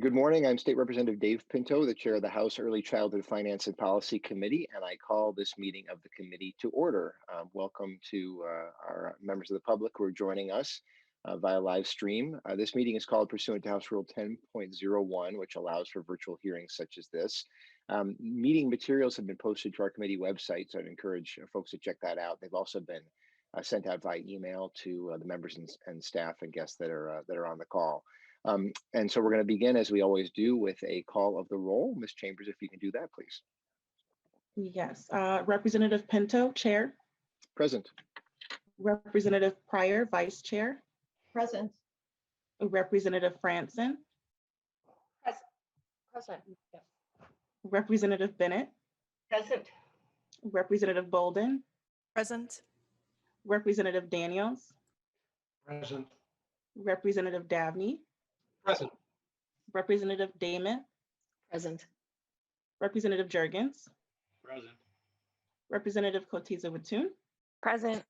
Good morning. I'm State Representative Dave Pinto, the chair of the House Early Childhood Finance and Policy Committee, and I call this meeting of the committee to order. Welcome to our members of the public who are joining us via live stream. This meeting is called pursuant to House Rule 10.01, which allows for virtual hearings such as this. Meeting materials have been posted to our committee website, so I'd encourage folks to check that out. They've also been sent out via email to the members and staff and guests that are on the call. And so we're going to begin, as we always do, with a call of the roll. Ms. Chambers, if you can do that, please. Yes. Representative Pinto, Chair. Present. Representative Pryor, Vice Chair. Present. Representative Franson. Present. Yes. Representative Bennett. Present. Representative Bolden. Present. Representative Daniels. Present. Representative Davney. Present. Representative Damon. Present. Representative Jurgens. Present. Representative Kotiza Watun. Present.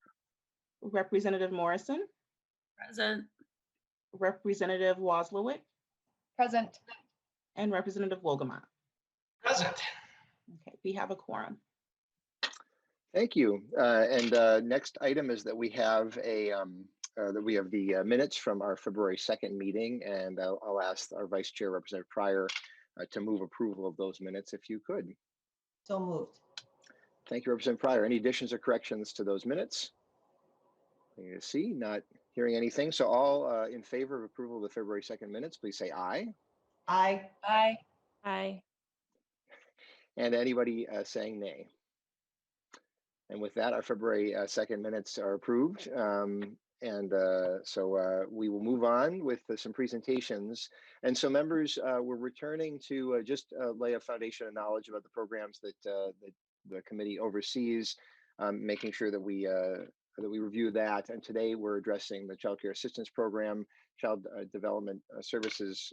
Representative Morrison. Present. Representative Wozlowick. Present. And Representative Wolgamott. Present. Okay, we have a quorum. Thank you. Next item is that we have the minutes from our February 2nd meeting, and I'll ask our Vice Chair, Representative Pryor, to move approval of those minutes if you could. So moved. Thank you, Representative Pryor. Any additions or corrections to those minutes? You see, not hearing anything. So all in favor of approval of the February 2nd minutes, please say aye. Aye. Aye. Aye. And anybody saying nay. And with that, our February 2nd minutes are approved. So we will move on with some presentations. And so members, we're returning to just lay a foundation of knowledge about the programs that the committee oversees, making sure that we review that. And today we're addressing the Child Care Assistance Program, Child Development Services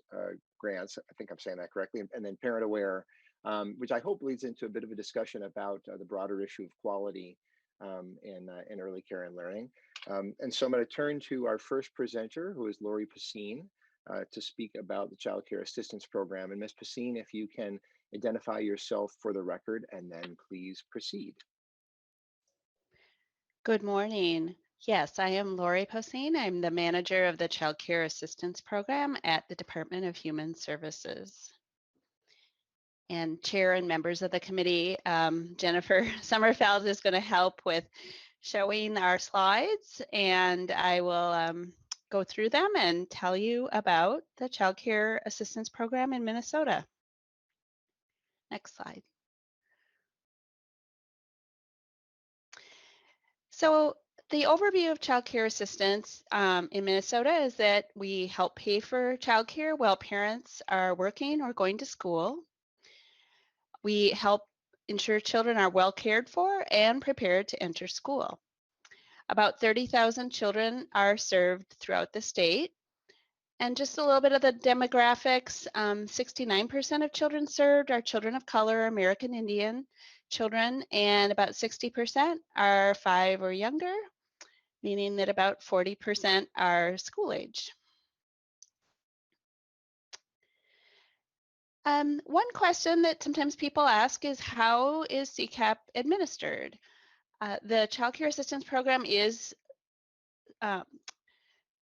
grants, I think I'm saying that correctly, and then Parent Aware, which I hope leads into a bit of a discussion about the broader issue of quality in early care and learning. And so I'm going to turn to our first presenter, who is Lori Pacine, to speak about the Child Care Assistance Program. And Ms. Pacine, if you can identify yourself for the record, and then please proceed. Good morning. Yes, I am Lori Pacine. I'm the manager of the Child Care Assistance Program at the Department of Human Services. And chair and members of the committee, Jennifer Sommerfeld is going to help with showing our slides, and I will go through them and tell you about the Child Care Assistance Program in Minnesota. Next slide. So the overview of child care assistance in Minnesota is that we help pay for child care while parents are working or going to school. We help ensure children are well cared for and prepared to enter school. About 30,000 children are served throughout the state. And just a little bit of the demographics, 69% of children served are children of color, American Indian children, and about 60% are 5 or younger, meaning that about 40% are school age. One question that sometimes people ask is, how is CCAP administered? The Child Care Assistance Program is, the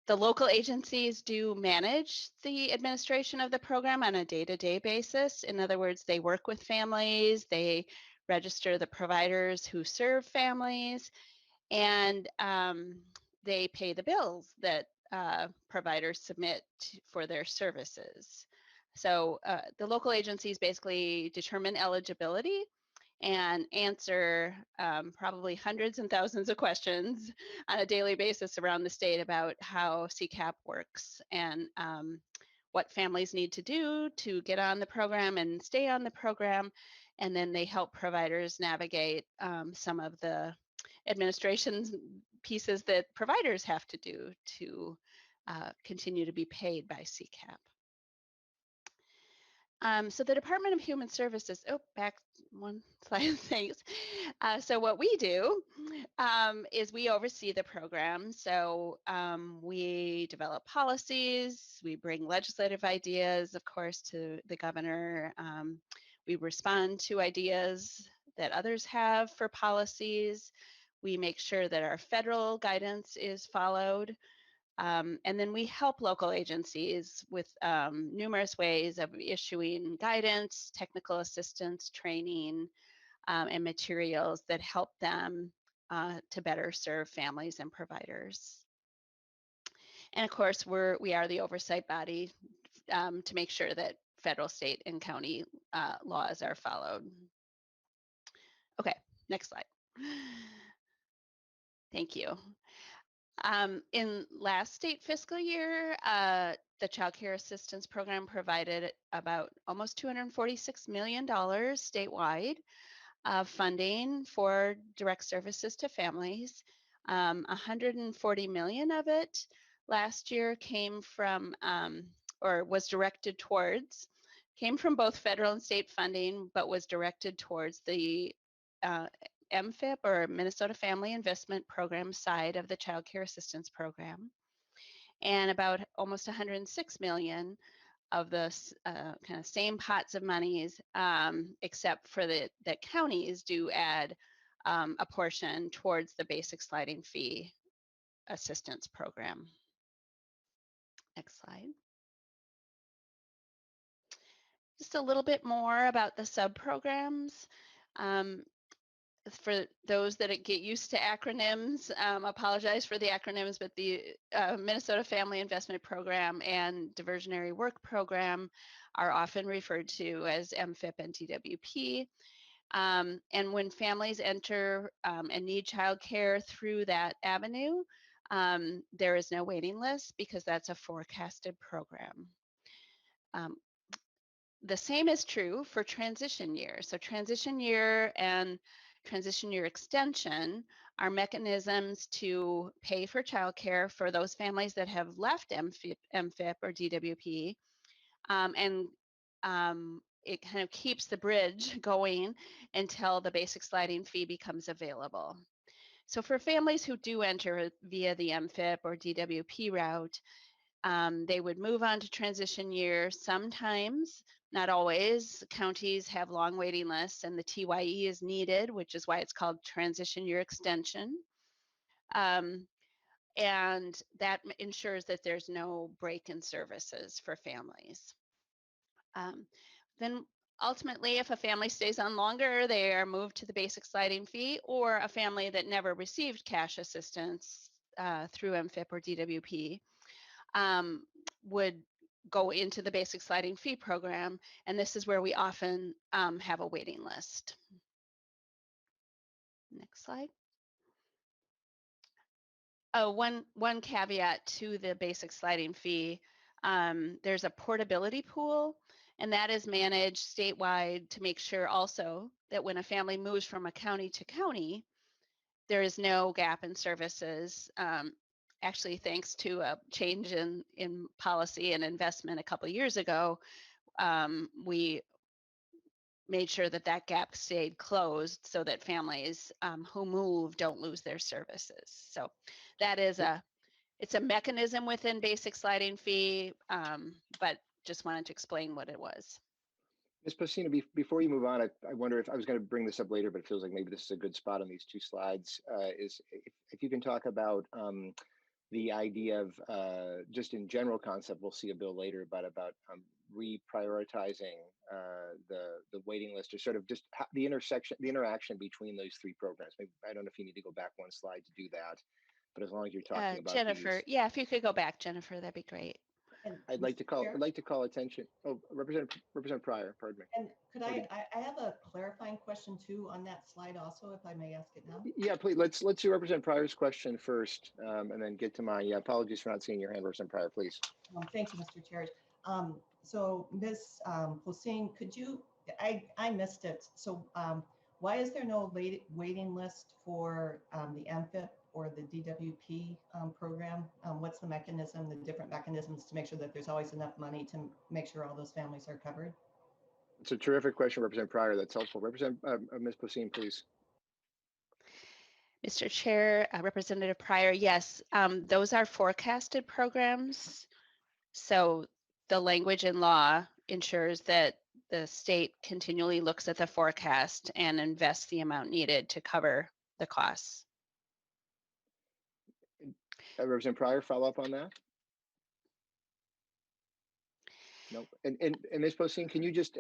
local agencies do manage the administration of the program on a day-to-day basis. In other words, they work with families, they register the providers who serve families, and they pay the bills that providers submit for their services. So the local agencies basically determine eligibility and answer probably hundreds and thousands of questions on a daily basis around the state about how CCAP works and what families need to do to get on the program and stay on the program. And then they help providers navigate some of the administration pieces that providers have to do to continue to be paid by CCAP. So the Department of Human Services, back one slide, thanks. So what we do is we oversee the program. So we develop policies, we bring legislative ideas, of course, to the governor. We respond to ideas that others have for policies. We make sure that our federal guidance is followed. And then we help local agencies with numerous ways of issuing guidance, technical assistance, training, and materials that help them to better serve families and providers. And of course, we are the oversight body to make sure that federal, state, and county laws are followed. Okay, next slide. Thank you. In last state fiscal year, the Child Care Assistance Program provided about almost $246 million statewide of funding for direct services to families. 140 million of it last year came from, or was directed towards, came from both federal and state funding, but was directed towards the MFIP, or Minnesota Family Investment Program, side of the Child Care Assistance Program, and about almost 106 million of the kind of same pots of monies, except for that counties do add a portion towards the basic sliding fee assistance program. Next slide. Just a little bit more about the subprograms. For those that get used to acronyms, apologize for the acronyms, but the Minnesota Family Investment Program and Diversionary Work Program are often referred to as MFIP and DWP. And when families enter and need childcare through that avenue, there is no waiting list because that's a forecasted program. The same is true for transition year. So transition year and transition year extension are mechanisms to pay for childcare for those families that have left MFIP or DWP, and it kind of keeps the bridge going until the basic sliding fee becomes available. So for families who do enter via the MFIP or DWP route, they would move on to transition year. Sometimes, not always, counties have long waiting lists and the TYE is needed, which is why it's called transition year extension. And that ensures that there's no break in services for families. Then ultimately, if a family stays on longer, they are moved to the basic sliding fee, or a family that never received cash assistance through MFIP or DWP would go into the basic sliding fee program, and this is where we often have a waiting list. Next slide. One caveat to the basic sliding fee, there's a portability pool, and that is managed statewide to make sure also that when a family moves from a county to county, there is no gap in services. Actually, thanks to a change in policy and investment a couple of years ago, we made sure that that gap stayed closed so that families who move don't lose their services. So that is it's a mechanism within basic sliding fee, but just wanted to explain what it was. Ms. Pacino, before you move on, I wonder if I was going to bring this up later, but it feels like maybe this is a good spot on these two slides, is if you can talk about the idea of just in general concept, we'll see a bill later, but about reprioritizing the waiting list, or sort of just the interaction between those three programs. Maybe, I don't know if you need to go back one slide to do that, but as long as you're talking about Jennifer, yeah, if you could go back, Jennifer, that'd be great. And I'd like to call Chair? attention. Oh, Representative Pryor, pardon me. And could I have a clarifying question too on that slide also, if I may ask it now? Yeah, please, let's do Representative Pryor's question first, and then get to mine. Yeah, apologies for not seeing your hand, Representative Pryor, please. Thank you, Mr. Chair. So Ms. Posehn, could you, I missed it. So why is there no waiting list for the MFIP or the DWP program? What's the mechanism, the different mechanisms to make sure that there's always enough money to make sure all those families are covered? It's a terrific question, Representative Pryor. That's helpful. Ms. Poseen, please. Mr. Chair, Representative Pryor, yes, those are forecasted programs. So the language in law ensures that the state continually looks at the forecast and invests the amount needed to cover the costs. Representative Pryor, follow up on that? No. And Ms. Poseen, can you just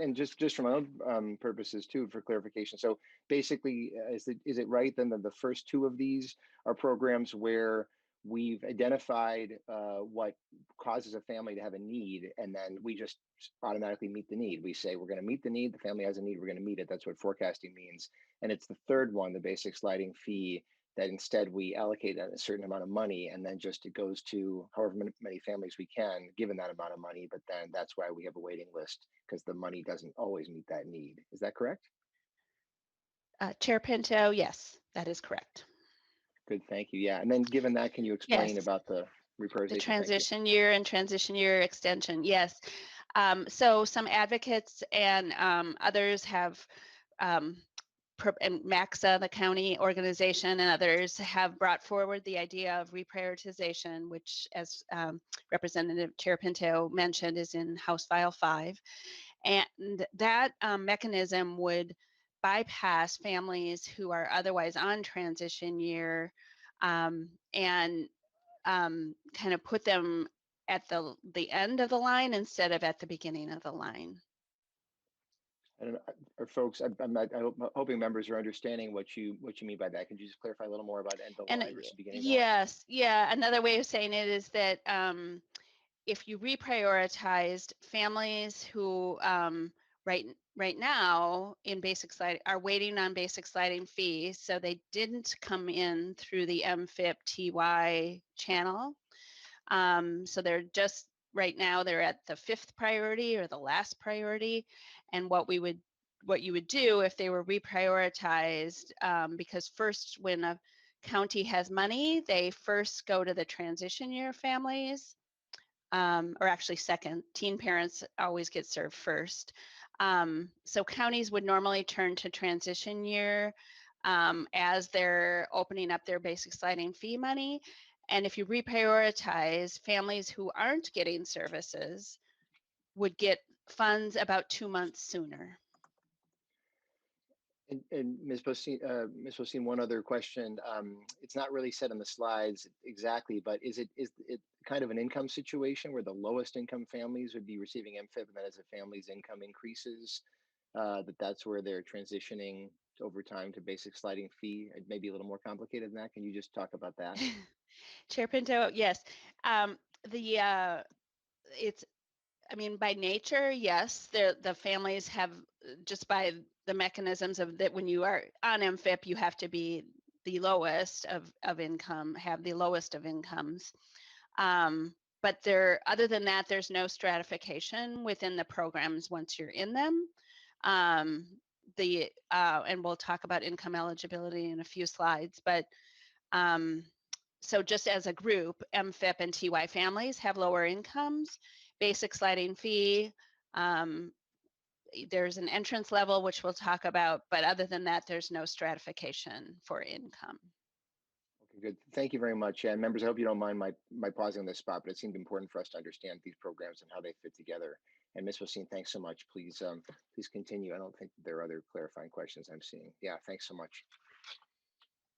for my own purposes too, for clarification. So basically, is it right then that the first two of these are programs where we've identified what causes a family to have a need, and then we just automatically meet the need? We say we're going to meet the need. The family has a need. We're going to meet it. That's what forecasting means. And it's the third one, the basic sliding fee, that instead we allocate a certain amount of money, and then just it goes to however many families we can, given that amount of money. But then that's why we have a waiting list, because the money doesn't always meet that need. Is that correct? Chair Pinto, yes, that is correct. Good, thank you. Yeah, and then given that, can you explain Yes. about the reprioritization? The transition year and transition year extension, yes. So some advocates and others have and MAXA, the county organization, and others have brought forward the idea of reprioritization, which, as Representative Chair Pinto mentioned, is in House File 5. And that mechanism would bypass families who are otherwise on transition year and kind of put them at the end of the line instead of at the beginning of the line. I don't know, folks, I'm hoping members are understanding what you mean by that. Could you just clarify a little more about end of the line versus beginning of the line? Yes, yeah. Another way of saying it is that if you reprioritized families who right now in basic sliding are waiting on basic sliding fee, so they didn't come in through the MFIP TY channel. So they're just right now they're at the 5th priority or the last priority. And what you would do if they were reprioritized, because first when a county has money, they first go to the transition year families, or actually second. Teen parents always get served first. So counties would normally turn to transition year as they're opening up their basic sliding fee money. And if you reprioritize, families who aren't getting services would get funds about 2 months sooner. And Ms. Poseen, one other question. It's not really said on the slides exactly, but is it kind of an income situation where the lowest income families would be receiving MFIP, and then as the family's income increases, that's where they're transitioning over time to basic sliding fee? It may be a little more complicated than that. Can you just talk about that? Chair Pinto, yes. It's, I mean, by nature, yes, the families have, just by the mechanisms of that, when you are on MFIP, you have to be the lowest of income, have the lowest of incomes. But other than that, there's no stratification within the programs once you're in them. And we'll talk about income eligibility in a few slides, but so just as a group, MFIP and TY families have lower incomes, basic sliding fee. There's an entrance level, which we'll talk about, but other than that, there's no stratification for income. Okay, good. Thank you very much. And members, I hope you don't mind my pausing on this spot, but it seemed important for us to understand these programs and how they fit together. And Ms. Poseen, thanks so much. Please continue. I don't think there are other clarifying questions I'm seeing. Yeah, thanks so much.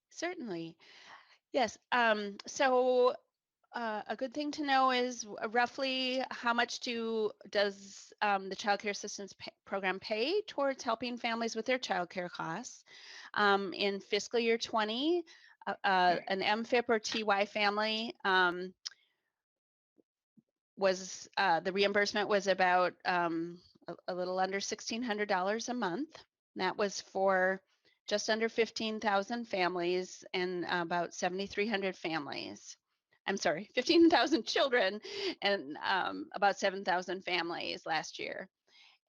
Certainly. Yes. So a good thing to know is roughly how much does the Child Care Assistance Program pay towards helping families with their child care costs. In fiscal year 20, an MFIP or TY family was the reimbursement was about a little under $1,600 a month. And that was for just under 15,000 families and about 7,300 families. I'm sorry, 15,000 children and about 7,000 families last year.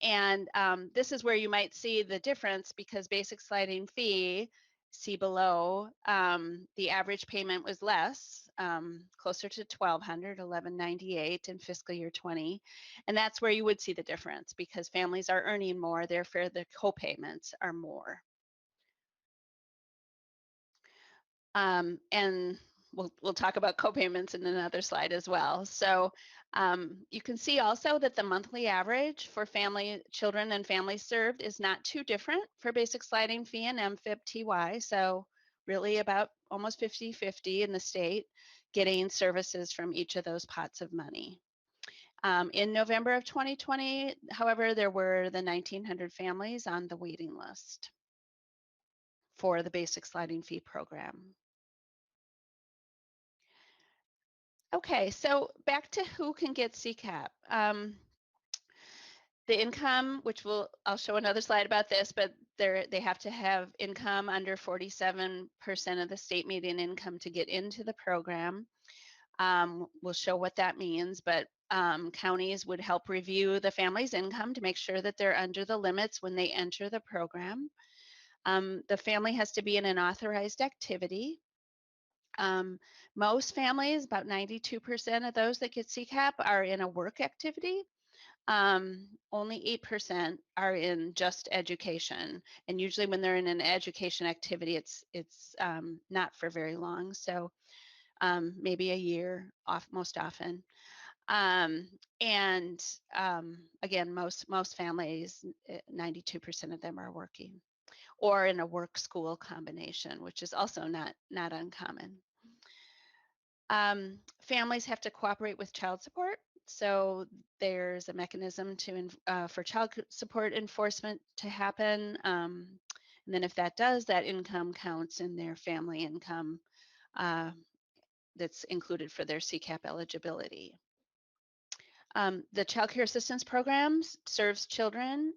And this is where you might see the difference, because basic sliding fee see below, the average payment was less, closer to $1,200, $1,198 in fiscal year 20. And that's where you would see the difference because families are earning more, therefore the copayments are more. And we'll talk about copayments in another slide as well. So you can see also that the monthly average for children and families served is not too different for basic sliding fee and MFIP TY. So really about almost 50-50 in the state getting services from each of those pots of money. In November of 2020, however, there were the 1,900 families on the waiting list for the basic sliding fee program. Okay, so back to who can get CCAP. The income, which I'll show another slide about this, but they have to have income under 47% of the state median income to get into the program. We'll show what that means, but counties would help review the family's income to make sure that they're under the limits when they enter the program. The family has to be in an authorized activity. Most families, about 92% of those that get CCAP are in a work activity. Only 8% are in just education. And usually when they're in an education activity, it's not for very long. So maybe a year off most often. And again, most families, 92% of them are working or in a work school combination, which is also not uncommon. Families have to cooperate with child support. So there's a mechanism for child support enforcement to happen. And then if that does, that income counts in their family income that's included for their CCAP eligibility. The Child Care Assistance Programs serves children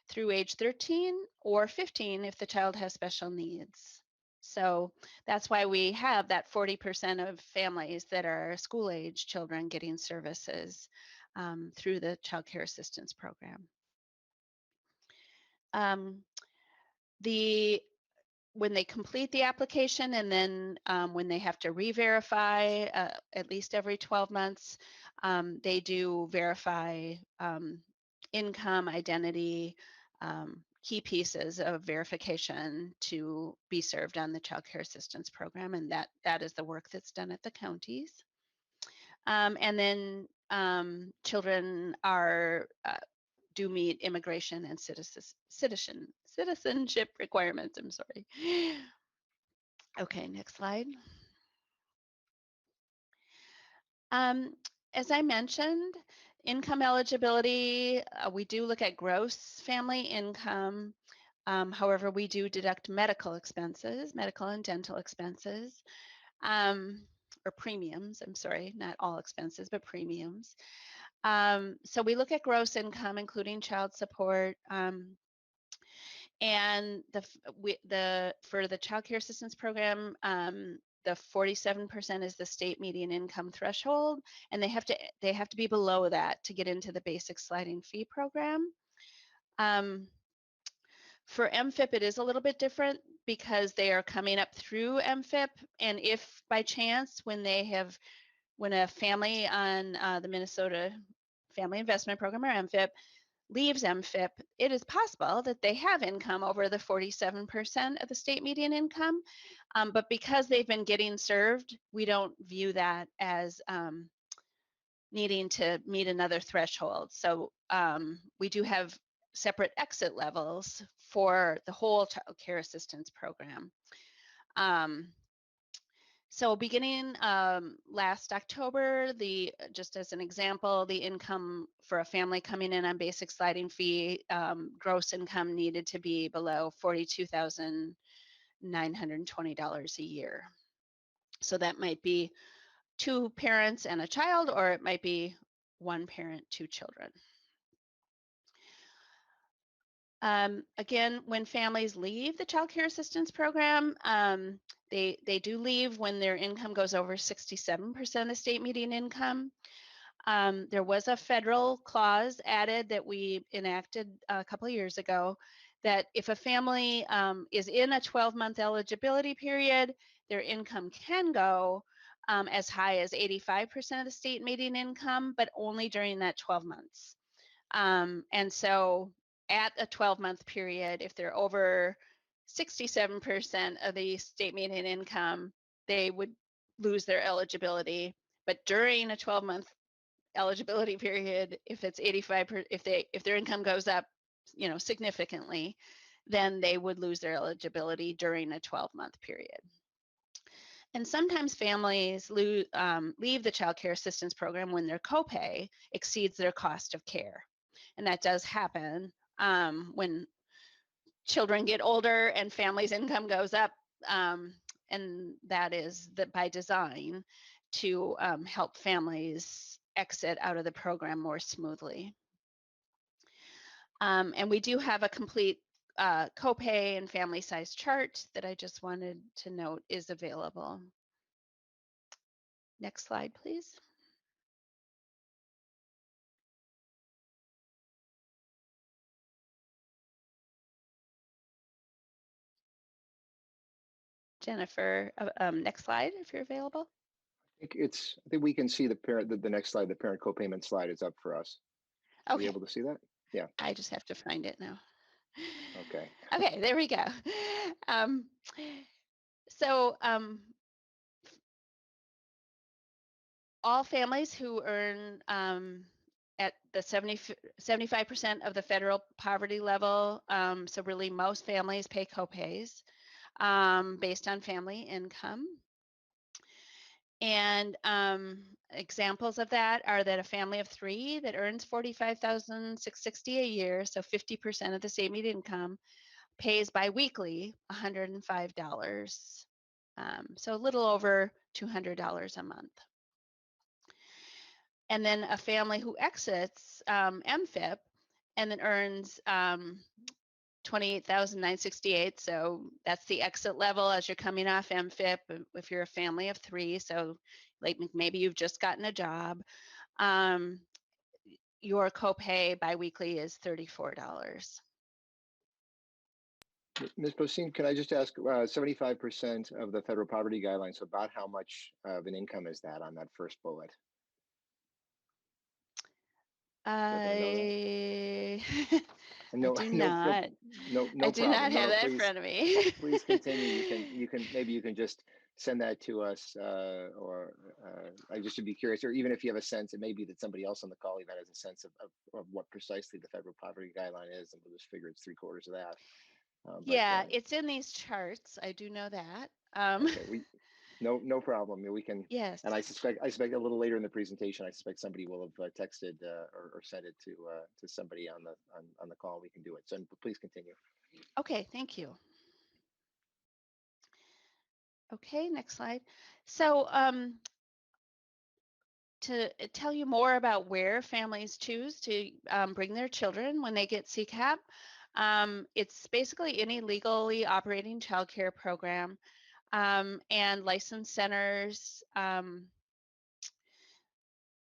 through age 13 or 15 if the child has special needs. So that's why we have that 40% of families that are school-age children getting services through the Child Care Assistance Program. When they complete the application and then when they have to re-verify at least every 12 months, they do verify income, identity, key pieces of verification to be served on the Child Care Assistance Program, and that is the work that's done at the counties. And then children do meet immigration and citizenship requirements. I'm sorry. Okay, next slide. As I mentioned, income eligibility, we do look at gross family income. However, we do deduct medical expenses, medical and dental expenses, or premiums, I'm sorry, not all expenses, but premiums. So we look at gross income, including child support, and for the Child Care Assistance Program, the 47% is the state median income threshold, and they have to be below that to get into the basic sliding fee program. For MFIP, it is a little bit different because they are coming up through MFIP, and if by chance when a family on the Minnesota Family Investment Program or MFIP leaves MFIP, it is possible that they have income over the 47% of the state median income, but because they've been getting served, we don't view that as needing to meet another threshold. So we do have separate exit levels for the whole Child Care Assistance Program. So beginning last October, just as an example, the income for a family coming in on basic sliding fee, gross income needed to be below $42,920 a year. So that might be 2 parents and a child, or it might be 1 parent, 2 children. Again, when families leave the Child Care Assistance Program, they do leave when their income goes over 67% of state median income. There was a federal clause added that we enacted a couple of years ago that if a family is in a 12-month eligibility period, their income can go as high as 85% of the state median income, but only during that 12 months. And so at a 12-month period, if they're over 67% of the state median income, they would lose their eligibility. But during a 12-month eligibility period, if it's 85%, if their income goes up, significantly, then they would lose their eligibility during a 12-month period. And sometimes families leave the child care assistance program when their copay exceeds their cost of care. And that does happen when children get older and families' income goes up. And that is by design to help families exit out of the program more smoothly. And we do have a complete copay and family size chart that I just wanted to note is available. Next slide, please. Jennifer, next slide if you're available. I think we can see the next slide, the parent copayment slide is up for us. Are we Okay, able to see that? Yeah. I just have to find it now. Okay. Okay, there we go. So all families who earn at the 75% of the federal poverty level, so really most families pay copays based on family income. And examples of that are that a family of 3 that earns $45,660 a year, so 50% of the state median income, pays biweekly $105, so a little over $200 a month. And then a family who exits MFIP and then earns $28,968, so that's the exit level as you're coming off MFIP if you're a family of 3, so like maybe you've just gotten a job. Your copay biweekly is $34. Ms. Postin, can I just ask, 75% of the federal poverty guidelines, so about how much of an income is that on that first bullet? I No, do no, not. no I do problem. not have that in please, front of me. please continue. Maybe you can just send that to us, or I just would be curious, or even if you have a sense, it may be that somebody else on the call even has a sense of what precisely the federal poverty guideline is, and we'll just figure it's 3/4 of that. Yeah, it's in these charts. I do know that. Okay, no problem. We can. Yes. And I suspect a little later in the presentation, I suspect somebody will have texted or sent it to somebody on the call. We can do it. So please continue. Okay, thank you. Okay, next slide. So to tell you more about where families choose to bring their children when they get CCAP, it's basically any legally operating child care program, and licensed centers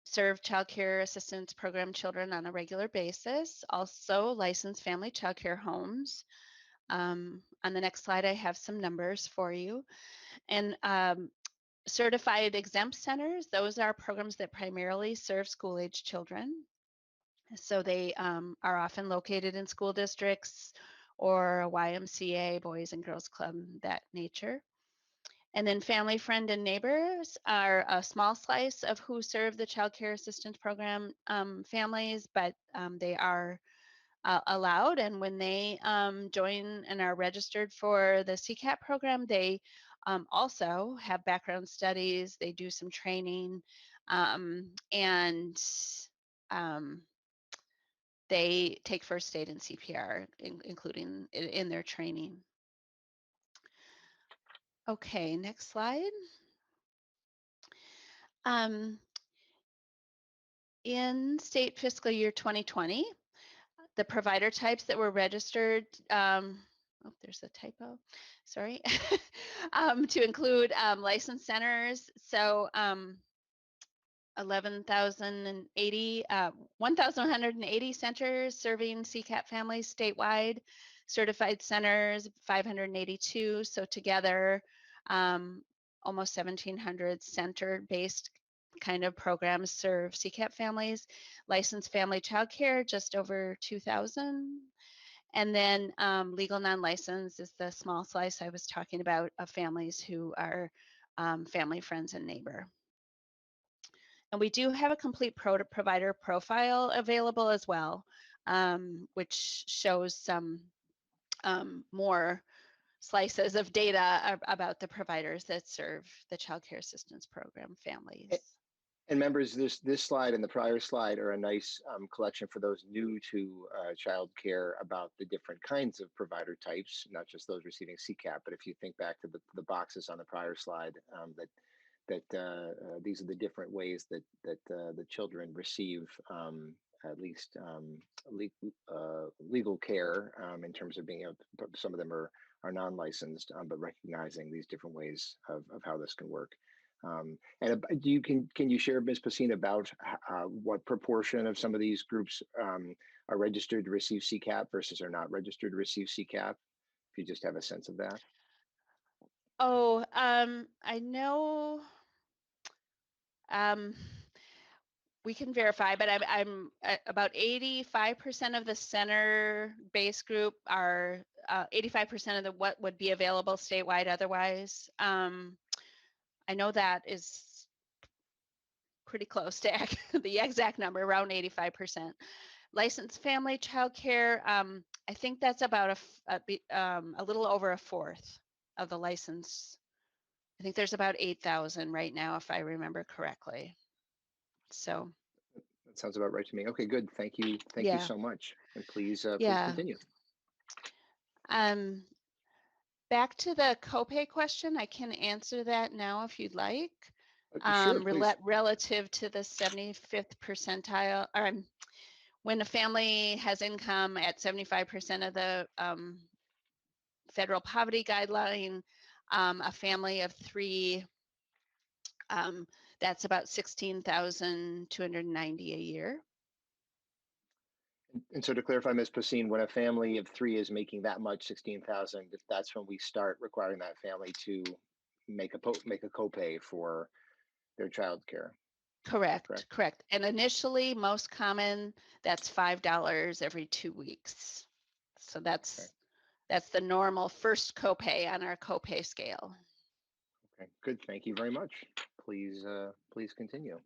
serve child care assistance program children on a regular basis. Also licensed family child care homes. On the next slide, I have some numbers for you. And certified exempt centers, those are programs that primarily serve school-age children. So they are often located in school districts or a YMCA, Boys and Girls Club, that nature. And then family, friend, and neighbors are a small slice of who serve the child care assistance program families, but they are allowed. And when they join and are registered for the CCAP program, they also have background studies, they do some training, and they take first aid and CPR, including in their training. Okay, next slide. In state fiscal year 2020, the provider types that were registered, oh, there's a typo, sorry, to include licensed centers. So 1,180 centers serving CCAP families statewide. certified centers, 582. So together, almost 1,700 center-based kind of programs serve CCAP families. Licensed family childcare, just over 2,000. And then legal non-licensed is the small slice I was talking about of families who are family, friends, and neighbor. And we do have a complete provider profile available as well, which shows some more slices of data about the providers that serve the Child Care Assistance Program families. And members, this slide and the prior slide are a nice collection for those new to child care about the different kinds of provider types, not just those receiving CCAP, but if you think back to the boxes on the prior slide, these are the different ways that the children receive at least legal care in terms of being able to, some of them are non-licensed, but recognizing these different ways of how this can work. And can you share, Ms. Pacine, about what proportion of some of these groups are registered to receive CCAP versus are not registered to receive CCAP? If you just have a sense of that. Oh, I know. We can verify, but I'm about 85% of the center-based group are 85% of what would be available statewide otherwise. I know that is pretty close to the exact number, around 85%. Licensed family childcare, I think that's about a little over a fourth of the license. I think there's about 8,000 right now, if I remember correctly. So that sounds about right to me. Okay, good. Thank you. Thank you so much. And please, please continue. Back to the copay question, I can answer that now if you'd like. Sure, please. Relative to the 75th percentile, or when a family has income at 75% of the federal poverty guideline, a family of 3, that's about $16,290 a year. And so to clarify, Ms. Pacine, when a family of 3 is making that much, 16,000, that's when we start requiring that family to make a copay for their child care. Correct. And initially, most common, that's $5 every 2 weeks. So that's the normal first copay on our copay scale. Okay, good. Thank you very much. Please, please continue.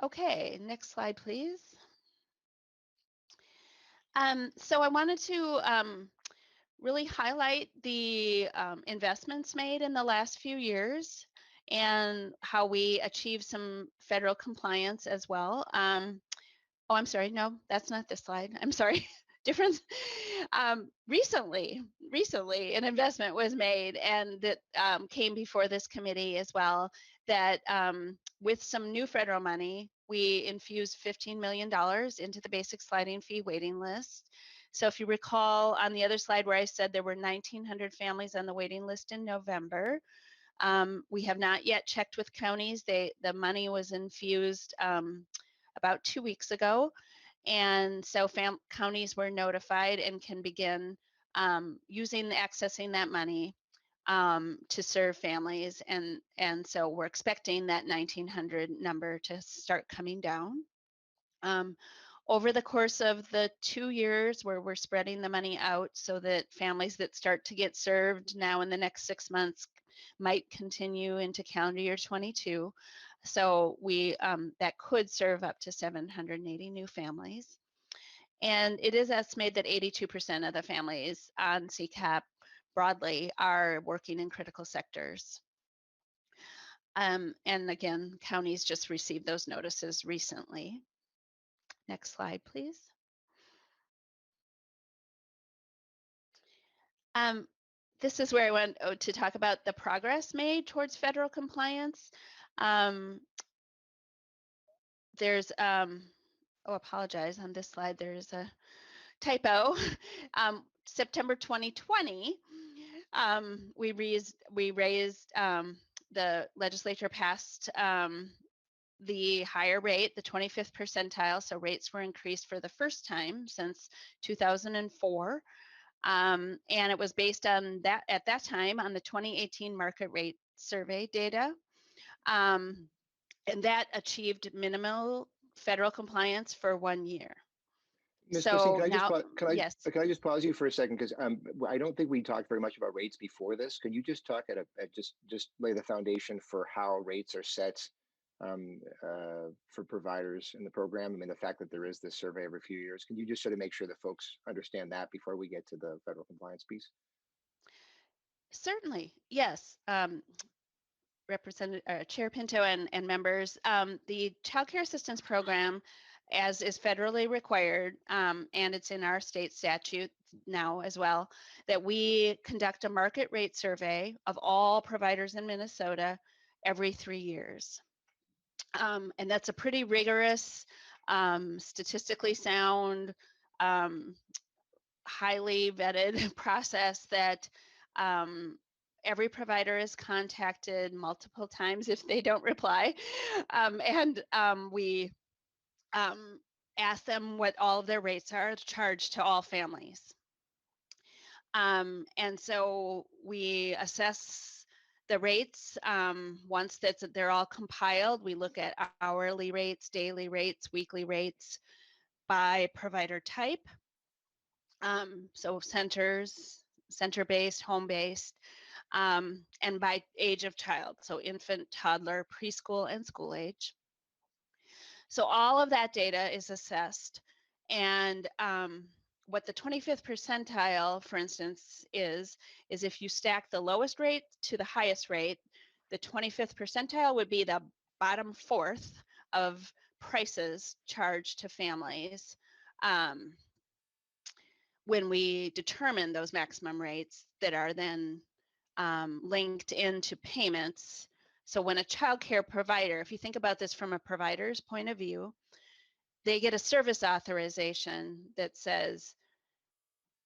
Okay, next slide, please. So I wanted to really highlight the investments made in the last few years and how we achieved some federal compliance as well. Oh, I'm sorry. No, that's not this slide. I'm sorry. Different. Recently, an investment was made, and that came before this committee as well, that with some new federal money, we infused $15 million into the basic sliding fee waiting list. So if you recall on the other slide where I said there were 1,900 families on the waiting list in November, we have not yet checked with counties. The money was infused about 2 weeks ago. And so counties were notified and can begin accessing that money to serve families. And so we're expecting that 1,900 number to start coming down. Over the course of the 2 years where we're spreading the money out so that families that start to get served now in the next 6 months might continue into calendar year 22. So that could serve up to 780 new families. And it is estimated that 82% of the families on CCAP broadly are working in critical sectors. And again, counties just received those notices recently. Next slide, please. This is where I want to talk about the progress made towards federal compliance. There's, apologize, on this slide, there's a typo. September 2020, we raised the legislature passed the higher rate, the 25th percentile. So rates were increased for the first time since 2004. And it was based on that, at that time, on the 2018 market rate survey data. And that achieved minimal federal compliance for 1 year. Ms. So Placine, now, yes. can I just pause you for a second? Because I don't think we talked very much about rates before this. Can you just talk at just lay the foundation for how rates are set for providers in the program? I mean, the fact that there is this survey every few years, can you just sort of make sure that folks understand that before we get to the federal compliance piece? Certainly, yes. Representative Chair Pinto and members, the Child Care Assistance Program, as is federally required, and it's in our state statute now as well, that we conduct a market rate survey of all providers in Minnesota every 3 years. And that's a pretty rigorous, statistically sound, highly vetted process that every provider is contacted multiple times if they don't reply. We ask them what all of their rates are charged to all families. And so we assess the rates once they're all compiled. We look at hourly rates, daily rates, weekly rates by provider type. So center-based, home-based, and by age of child, so infant, toddler, preschool, and school age. So all of that data is assessed, and what the 25th percentile, for instance, is if you stack the lowest rate to the highest rate, the 25th percentile would be the bottom fourth of prices charged to families when we determine those maximum rates that are then linked into payments. So when a child care provider, if you think about this from a provider's point of view, they get a service authorization that says,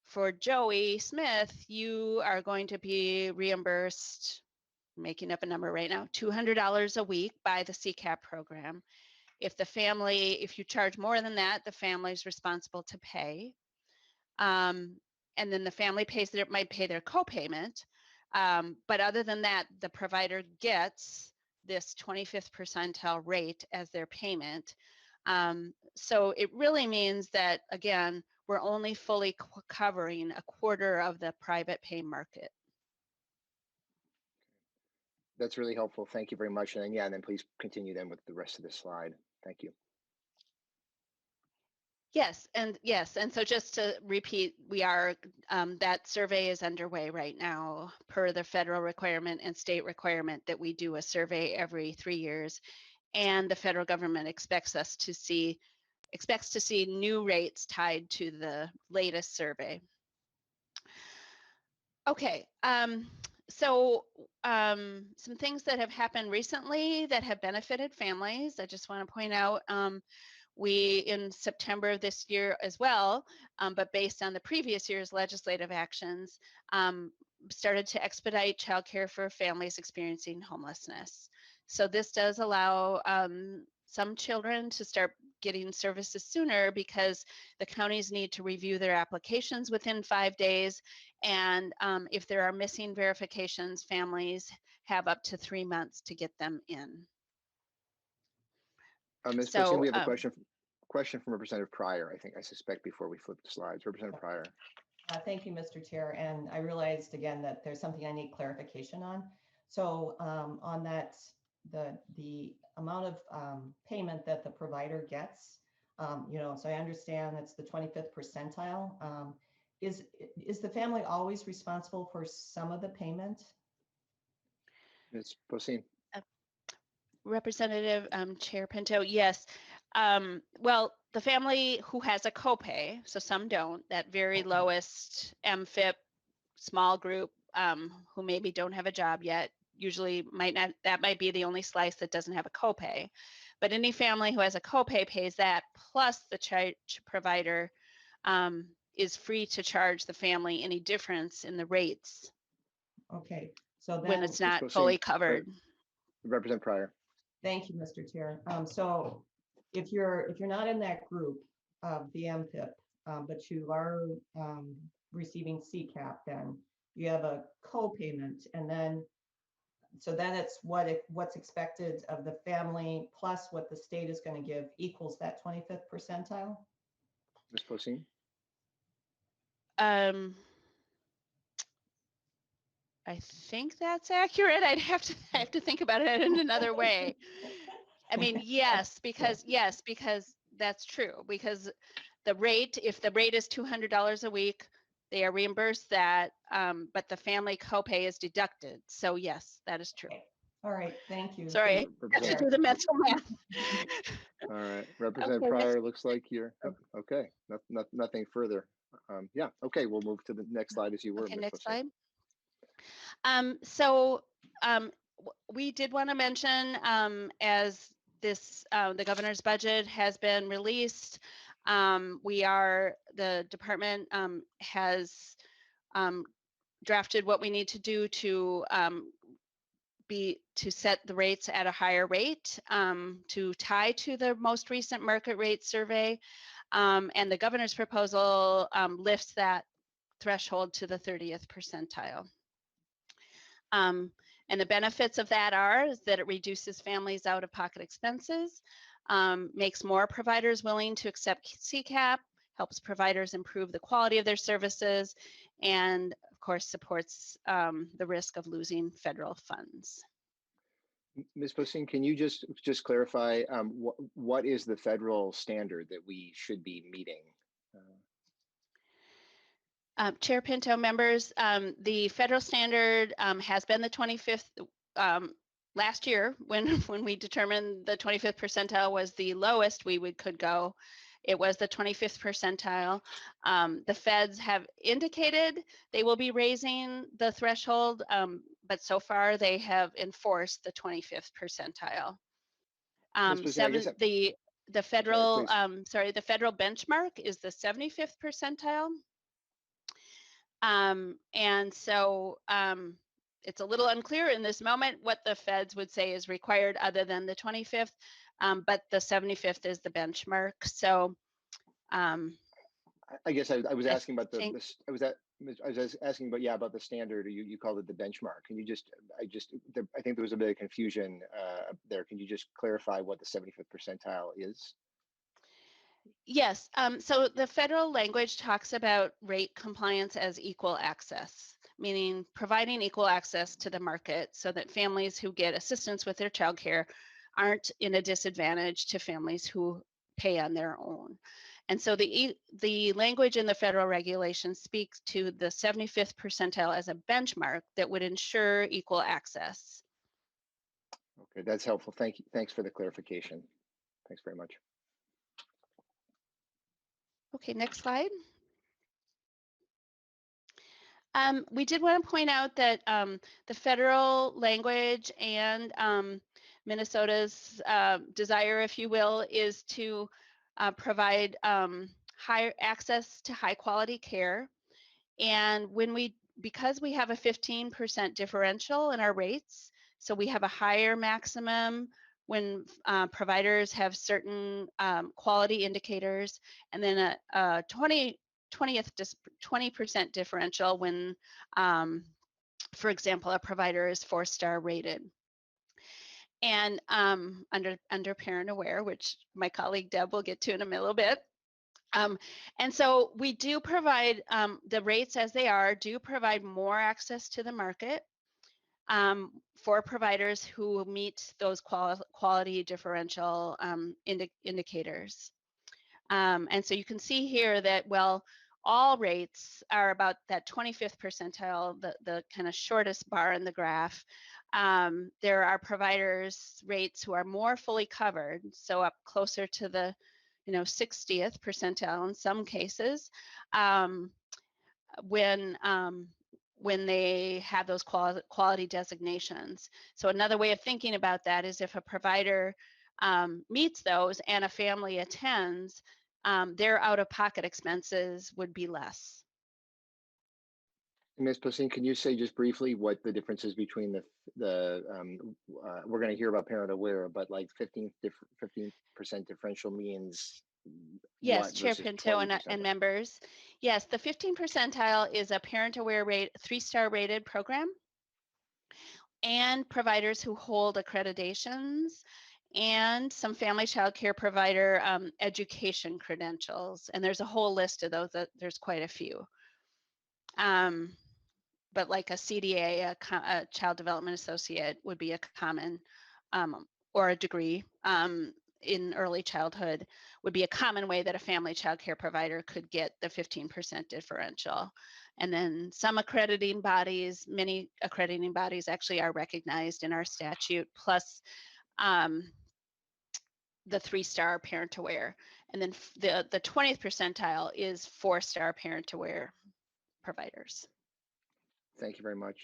for Joey Smith, you are going to be reimbursed, making up a number right now, $200 a week by the CCAP program. If you charge more than that, the family is responsible to pay. And then the family might pay their copayment. But other than that, the provider gets this 25th percentile rate as their payment. So it really means that, again, we're only fully covering a quarter of the private pay market. That's really helpful. Thank you very much. And then, yeah, and then please continue then with the rest of the slide. Thank you. Yes, and so just to repeat, we are that survey is underway right now per the federal requirement and state requirement that we do a survey every 3 years, and the federal government expects to see new rates tied to the latest survey. Okay, so some things that have happened recently that have benefited families. I just want to point out. We, in September of this year as well, but based on the previous year's legislative actions, started to expedite childcare for families experiencing homelessness. So this does allow some children to start getting services sooner because the counties need to review their applications within 5 days. And if there are missing verifications, families have up to 3 months to get them in. Ms. Placine, we have a question from Representative Pryor, I suspect, before we flip the slides. Representative Pryor. Thank you, Mr. Chair. And I realized again that there's something I need clarification on. So on that, the amount of payment that the provider gets, so I understand that's the 25th percentile. Is the family always responsible for some of the payment? Ms. Placine. Representative Chair Pinto, yes. Well, the family who has a copay, so some don't, that very lowest MFIP small group who maybe don't have a job yet, usually that might be the only slice that doesn't have a copay. But any family who has a copay pays that, plus the provider is free to charge the family any difference in the rates. Okay, so then when it's not fully covered. Representative Pryor. Thank you, Mr. Chair. So if you're not in that group of the MPIP, but you are receiving CCAP, then you have a co-payment, and then so then it's what's expected of the family plus what the state is going to give equals that 25th percentile. Ms. Poseen? I think that's accurate. I have to think about it in another way. I mean, yes, because that's true. Because the rate, if the rate is $200 a week, they are reimbursed that, but the family copay is deducted. So yes, that is true. All right, thank you. Sorry, I have to do the mental math. All right, Representative Okay, Pryor, looks like you're, okay, nothing further. Yeah, okay, we'll move to the next slide as you were. Okay, Ms. next Poseen. slide. We did want to mention, as this, the governor's budget has been released, the department has drafted what we need to do to set the rates at a higher rate, to tie to the most recent market rate survey. And the governor's proposal lifts that threshold to the 30th percentile. And the benefits of that is that it reduces families' out-of-pocket expenses, makes more providers willing to accept CCAP, helps providers improve the quality of their services, and of course supports the risk of losing federal funds. Ms. Poseen, can you just clarify what is the federal standard that we should be meeting? Chair Pinto, members, the federal standard has been the 25th. Last year, when we determined the 25th percentile was the lowest we could go, it was the 25th percentile. The feds have indicated they will be raising the threshold, but so far they have enforced the 25th percentile. The federal, the federal benchmark is the 75th percentile. And so it's a little unclear in this moment what the feds would say is required other than the 25th, but the 75th is the benchmark. So I guess I was asking about I was asking about the standard, or you called it the benchmark. Can you I think there was a bit of confusion there. Can you just clarify what the 75th percentile is? Yes, so the federal language talks about rate compliance as equal access, meaning providing equal access to the market so that families who get assistance with their childcare aren't in a disadvantage to families who pay on their own. And so the language in the federal regulation speaks to the 75th percentile as a benchmark that would ensure equal access. Okay, that's helpful. Thank you. Thanks for the clarification. Thanks very much. Okay, next slide. We did want to point out that the federal language and Minnesota's desire, if you will, is to provide higher access to high quality care. And because we have a 15% differential in our rates, so we have a higher maximum when providers have certain quality indicators, and then a 20% differential when, for example, a provider is 4-star rated. And under Parent Aware, which my colleague Deb will get to in a little bit. And so we do provide, the rates as they are, do provide more access to the market for providers who meet those quality differential indicators. And so you can see here that, well, all rates are about that 25th percentile, the kind of shortest bar in the graph. There are providers rates who are more fully covered, so up closer to the 60th percentile in some cases, when they have those quality designations. So another way of thinking about that is if a provider meets those and a family attends, their out-of-pocket expenses would be less. Ms. Placine, can you say just briefly what the difference is between we're going to hear about parent aware, but like 15% differential means Yes, what Chair versus Pinto 20%? and members. Yes, the 15 percentile is a parent aware rate, 3-star rated program, and providers who hold accreditations and some family child care provider education credentials. And there's a whole list of those. There's quite a few. But like a CDA, a child development associate, would be a common, or a degree in early childhood would be a common way that a family child care provider could get the 15% differential. And then some accrediting bodies, many accrediting bodies actually are recognized in our statute, plus the 3-star parent aware. And then the 20th percentile is 4-star parent aware providers. Thank you very much.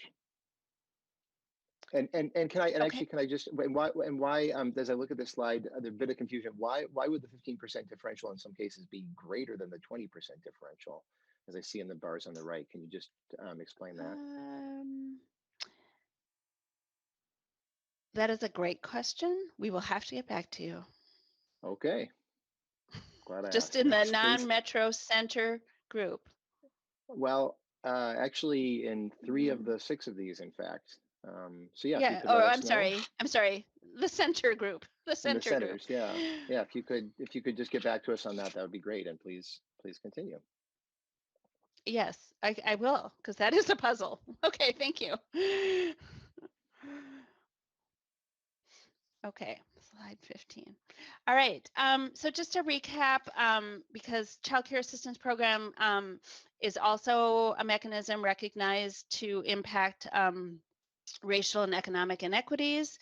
And can I actually just why as I look at this slide, there's a bit of confusion. Why would the 15% differential in some cases be greater than the 20% differential, as I see in the bars on the right? Can you just explain that? That is a great question. We will have to get back to you. Okay. Glad I Just asked. in the Thanks, please. non-metro center group. Well, actually, in 3 of the 6 of these, in fact. So yeah, if you Yeah. could Oh, let us I'm know. sorry. I'm sorry. The center group. The And center the group. centers, yeah. If you could just get back to us on that, that would be great. And please continue. Yes, I will, because that is a puzzle. Okay, thank you. Okay, slide 15. All right, so just to recap, because Child Care Assistance Program is also a mechanism recognized to impact racial and economic inequities.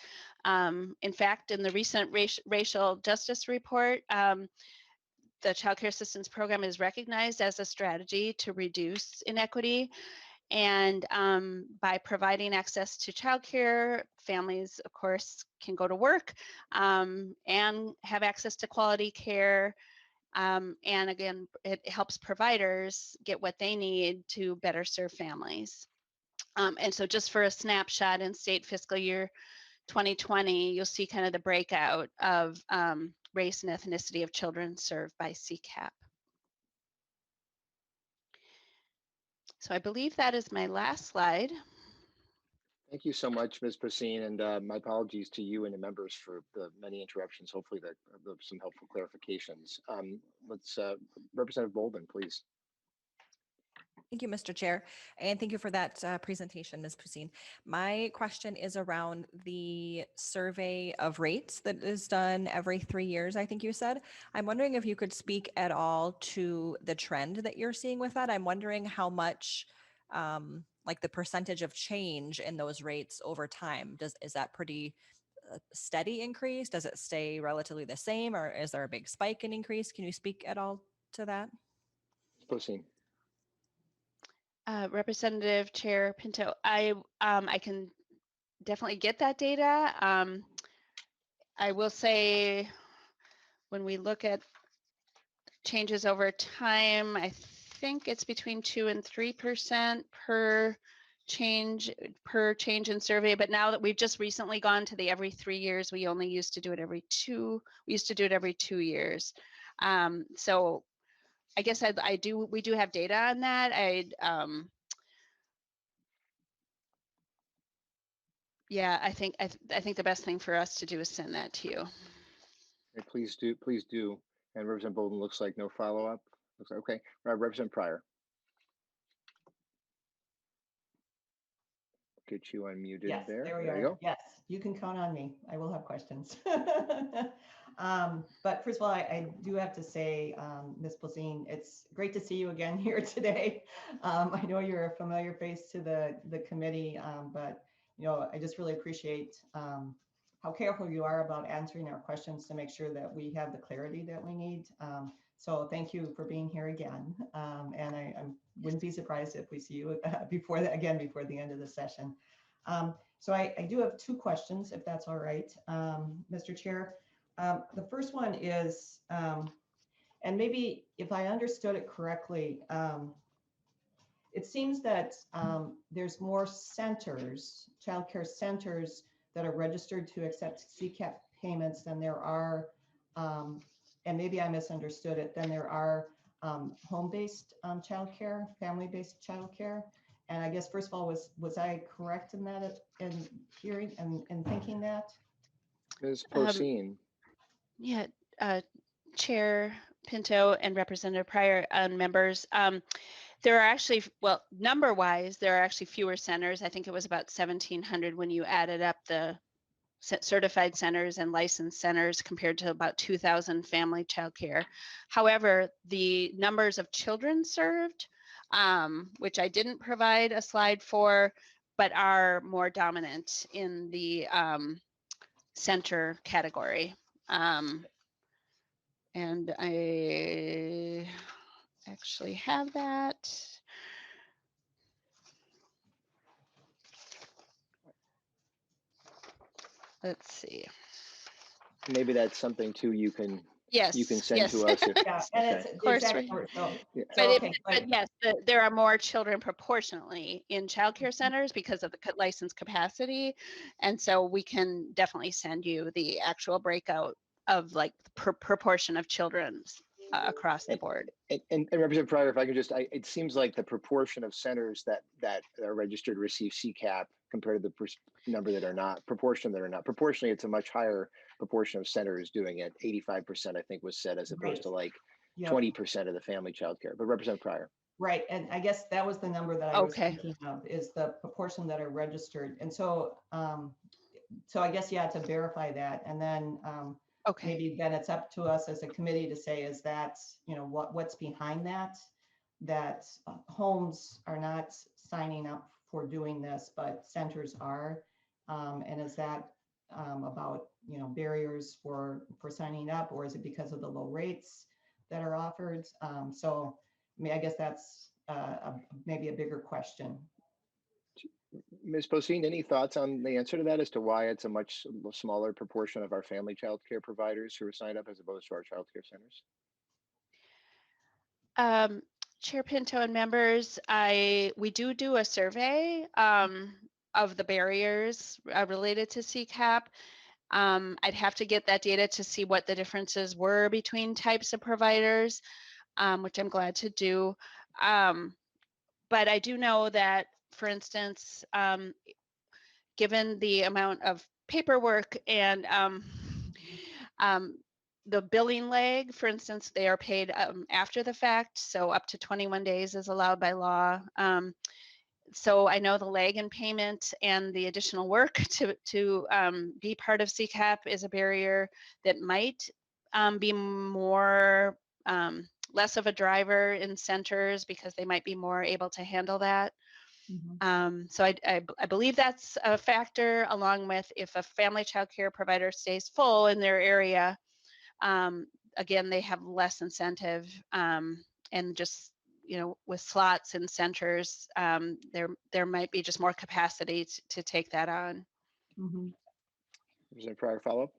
In fact, in the recent racial justice report, the Child Care Assistance Program is recognized as a strategy to reduce inequity. And by providing access to childcare, families, of course, can go to work and have access to quality care. And again, it helps providers get what they need to better serve families. And so just for a snapshot in state fiscal year 2020, you'll see kind of the breakout of race and ethnicity of children served by CCAP. So I believe that is my last slide. Thank you so much, Ms. Placine, and my apologies to you and the members for the many interruptions. Hopefully that some helpful clarifications. Let's Representative Bolden, please. Thank you, Mr. Chair, and thank you for that presentation, Ms. Placine. My question is around the survey of rates that is done every 3 years, I think you said. I'm wondering if you could speak at all to the trend that you're seeing with that. I'm wondering how much, like the percentage of change in those rates over time. Is that pretty steady increase? Does it stay relatively the same, or is there a big spike in increase? Can you speak at all to that? Ms. Placine. Representative Chair Pinto, I can definitely get that data. I will say when we look at changes over time, I think it's between 2 and 3% per change in survey. But now that we've just recently gone to the every 3 years, we only used to do it every 2. We used to do it every 2 years. So I guess we do have data on that. Yeah, I think the best thing for us to do is send that to you. Okay, please do. And Representative Bolden, looks like no follow-up. Looks like okay. Representative Pryor. Get you unmuted. Yes, there we are. You go. Yes, you can count on me. I will have questions. But first of all, I do have to say, Ms. Placine, it's great to see you again here today. I know you're a familiar face to the committee, but I just really appreciate how careful you are about answering our questions to make sure that we have the clarity that we need. So thank you for being here again. And I wouldn't be surprised if we see you before the end of the session. So I do have 2 questions, if that's all right, Mr. Chair. The first one is, and maybe if I understood it correctly, it seems that there's more centers, childcare centers that are registered to accept CCAP payments than there are, and maybe I misunderstood it, than there are home-based childcare, family-based childcare. And I guess, first of all, was I correct in that, in hearing and thinking that? Ms. Poseen. Yeah, Chair Pinto and Representative Pryor and members. There are actually, well, number-wise, there are actually fewer centers. I think it was about 1,700 when you added up the certified centers and licensed centers compared to about 2,000 family childcare. However, the numbers of children served, which I didn't provide a slide for, but are more dominant in the center category. And I actually have that. Let's see. Maybe that's something too you can Yes. send yes. to us. If, Yeah, and okay. it's Of course, exactly, right. so, Yeah. so, But, okay, but yes, there are more children proportionally in childcare centers because of the license capacity. And so we can definitely send you the actual breakout of like proportion of children across the board. And Representative Pryor, if I could just, it seems like the proportion of centers that are registered receive CCAP compared to the number that are not, proportionally, it's a much higher proportion of centers doing it. 85%, I think, was said, as opposed to like 20% of the family child care. But Representative Pryor. Right, and I guess that was the number that I was thinking of, is the proportion that are registered. And so, so I guess, yeah, to verify that, and then maybe then it's up to us as a committee to say, is that, you know, what's behind that, that homes are not signing up for doing this, but centers are, and is that about, you know, barriers for signing up, or is it because of the low rates that are offered? So I mean, I guess that's maybe a bigger question. Ms. Poseen, any thoughts on the answer to that as to why it's a much smaller proportion of our family child care providers who are signed up as opposed to our child care centers? Chair Pinto and members, we do a survey of the barriers related to CCAP. I'd have to get that data to see what the differences were between types of providers, which I'm glad to do. But I do know that, for instance, given the amount of paperwork and the billing lag, for instance, they are paid after the fact, so up to 21 days is allowed by law. So I know the lag in payment and the additional work to be part of CCAP is a barrier that might be more less of a driver in centers because they might be more able to handle that. So I believe that's a factor, along with if a family child care provider stays full in their area, again, they have less incentive, and just, you know, with slots in centers, there might be just more capacity to take that on. Is there a prior follow-up?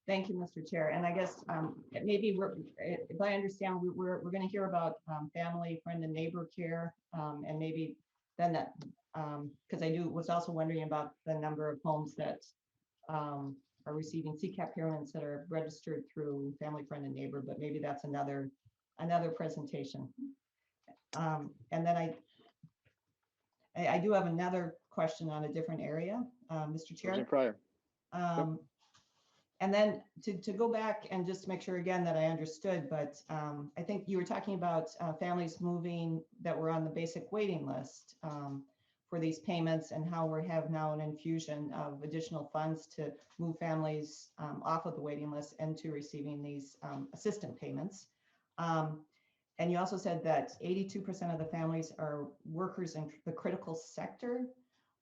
Thank you, Mr. Chair. And I guess maybe if I understand, we're going to hear about family, friend, and neighbor care, and maybe then that, because I was also wondering about the number of homes that are receiving CCAP payments that are registered through family, friend, and neighbor, but maybe that's another presentation. And then I do have another question on a different area, Mr. Chair. Prior. And then to go back and just make sure again that I understood, but I think you were talking about families moving that were on the basic waiting list for these payments, and how we have now an infusion of additional funds to move families off of the waiting list into receiving these assistant payments. And you also said that 82% of the families are workers in the critical sector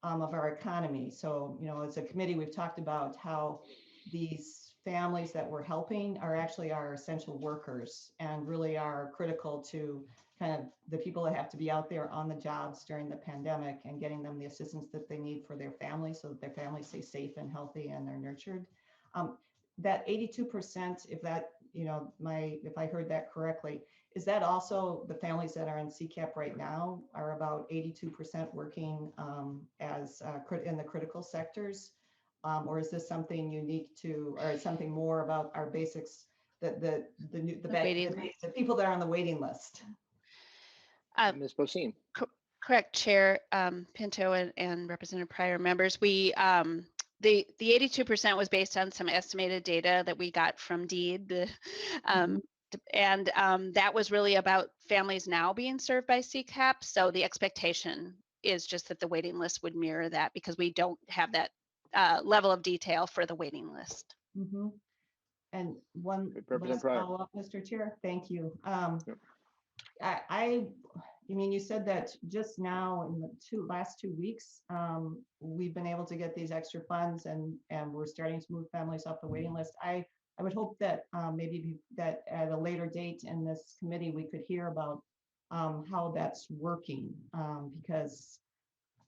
of our economy. So, you know, as a committee, we've talked about how these families that we're helping are actually our essential workers and really are critical to kind of the people that have to be out there on the jobs during the pandemic and getting them the assistance that they need for their families so that their families stay safe and healthy and they're nurtured. That 82%, if that you know, if I heard that correctly, is that also the families that are in CCAP right now are about 82% working in the critical sectors? Or is this something unique to, or something more about our basics, the people that are on the waiting list? Ms. Bosine. Correct, Chair Pinto and Representative Pryor members. We the 82% was based on some estimated data that we got from DEED, and that was really about families now being served by CCAP. So the expectation is just that the waiting list would mirror that, because we don't have that level of detail for the waiting list. Mm-hmm. And one last follow-up, Mr. Chair. Thank you. I mean, you said that just now in the last 2 weeks, we've been able to get these extra funds, and we're starting to move families off the waiting list. I would hope that maybe that at a later date in this committee, we could hear about how that's working, because,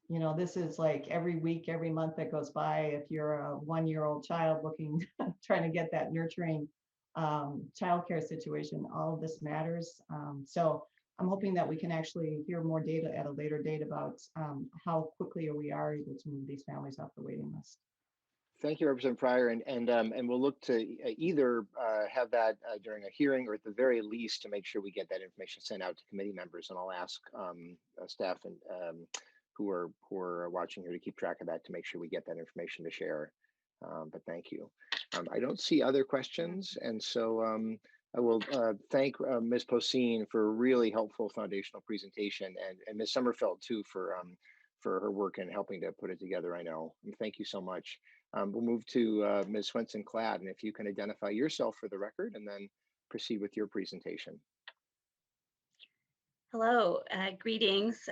you know, this is like every week, every month that goes by, if you're a 1-year-old child looking, trying to get that nurturing childcare situation, all of this matters. So I'm hoping that we can actually hear more data at a later date about how quickly we are able to move these families off the waiting list. Thank you, Representative Pryor, and we'll look to either have that during a hearing, or at the very least to make sure we get that information sent out to committee members. And I'll ask staff and who are watching here to keep track of that, to make sure we get that information to share. But thank you. I don't see other questions, and so I will thank Ms. Posine for a really helpful foundational presentation, and Ms. Sommerfeld too for her work in helping to put it together. I know. And thank you so much. We'll move to Ms. Swenson-Cladd, and if you can identify yourself for the record, and then proceed with your presentation. Hello, greetings,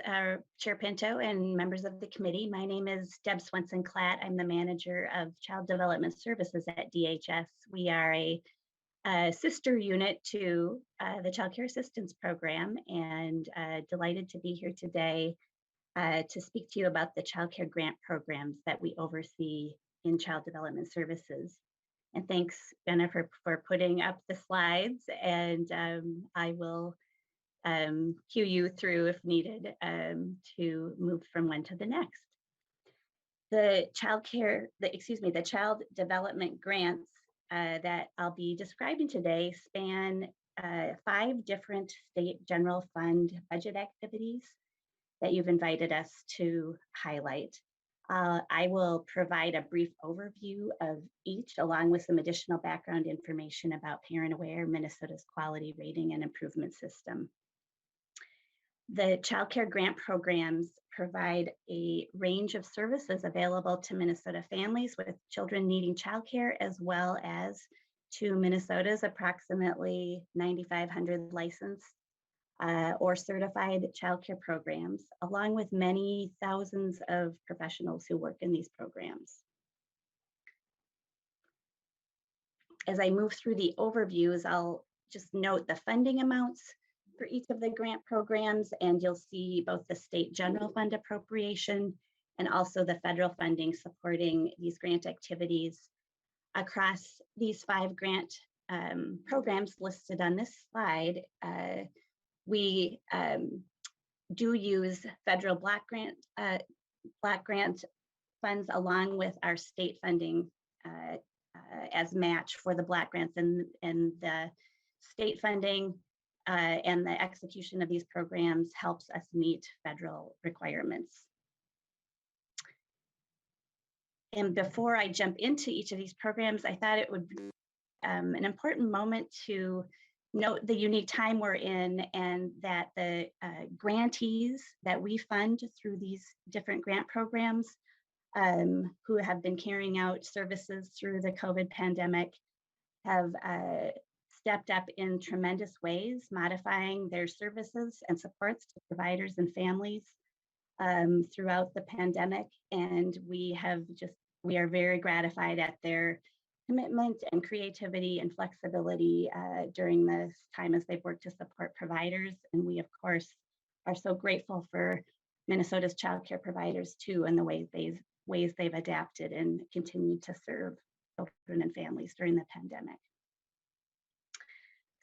Chair Pinto and members of the committee. My name is Deb Swenson-Cladd. I'm the manager of Child Development Services at DHS. We are a sister unit to the Child Care Assistance Program, and delighted to be here today to speak to you about the child care grant programs that we oversee in Child Development Services. And thanks, Jennifer, for putting up the slides, and I will cue you through if needed to move from one to the next. The the child development grants that I'll be describing today span 5 different state general fund budget activities that you've invited us to highlight. I will provide a brief overview of each, along with some additional background information about Parent Aware, Minnesota's quality rating and improvement system. The child care grant programs provide a range of services available to Minnesota families with children needing childcare, as well as to Minnesota's approximately 9,500 licensed or certified child care programs, along with many thousands of professionals who work in these programs. As I move through the overviews, I'll just note the funding amounts for each of the grant programs, and you'll see both the state general fund appropriation and also the federal funding supporting these grant activities. Across these 5 grant programs listed on this slide, we do use federal block grant funds along with our state funding as match for the block grants, and the state funding and the execution of these programs helps us meet federal requirements. And before I jump into each of these programs, I thought it would be an important moment to note the unique time we're in, and that the grantees that we fund through these different grant programs who have been carrying out services through the COVID pandemic have stepped up in tremendous ways, modifying their services and supports to providers and families throughout the pandemic. And we are very gratified at their commitment and creativity and flexibility during this time as they've worked to support providers. And we, of course, are so grateful for Minnesota's child care providers too, and the ways they've adapted and continued to serve children and families during the pandemic.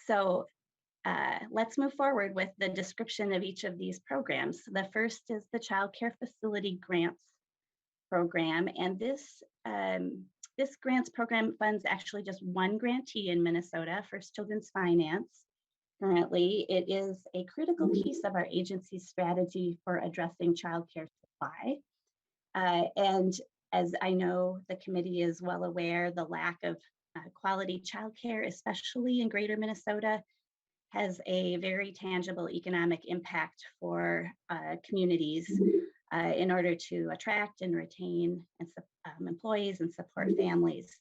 So let's move forward with the description of each of these programs. The first is the Child Care Facility Grants Program, and this grants program funds actually just one grantee in Minnesota, First Children's Finance. Currently, it is a critical piece of our agency's strategy for addressing childcare supply. And as I know the committee is well aware, the lack of quality childcare, especially in greater Minnesota, has a very tangible economic impact for communities in order to attract and retain employees and support families.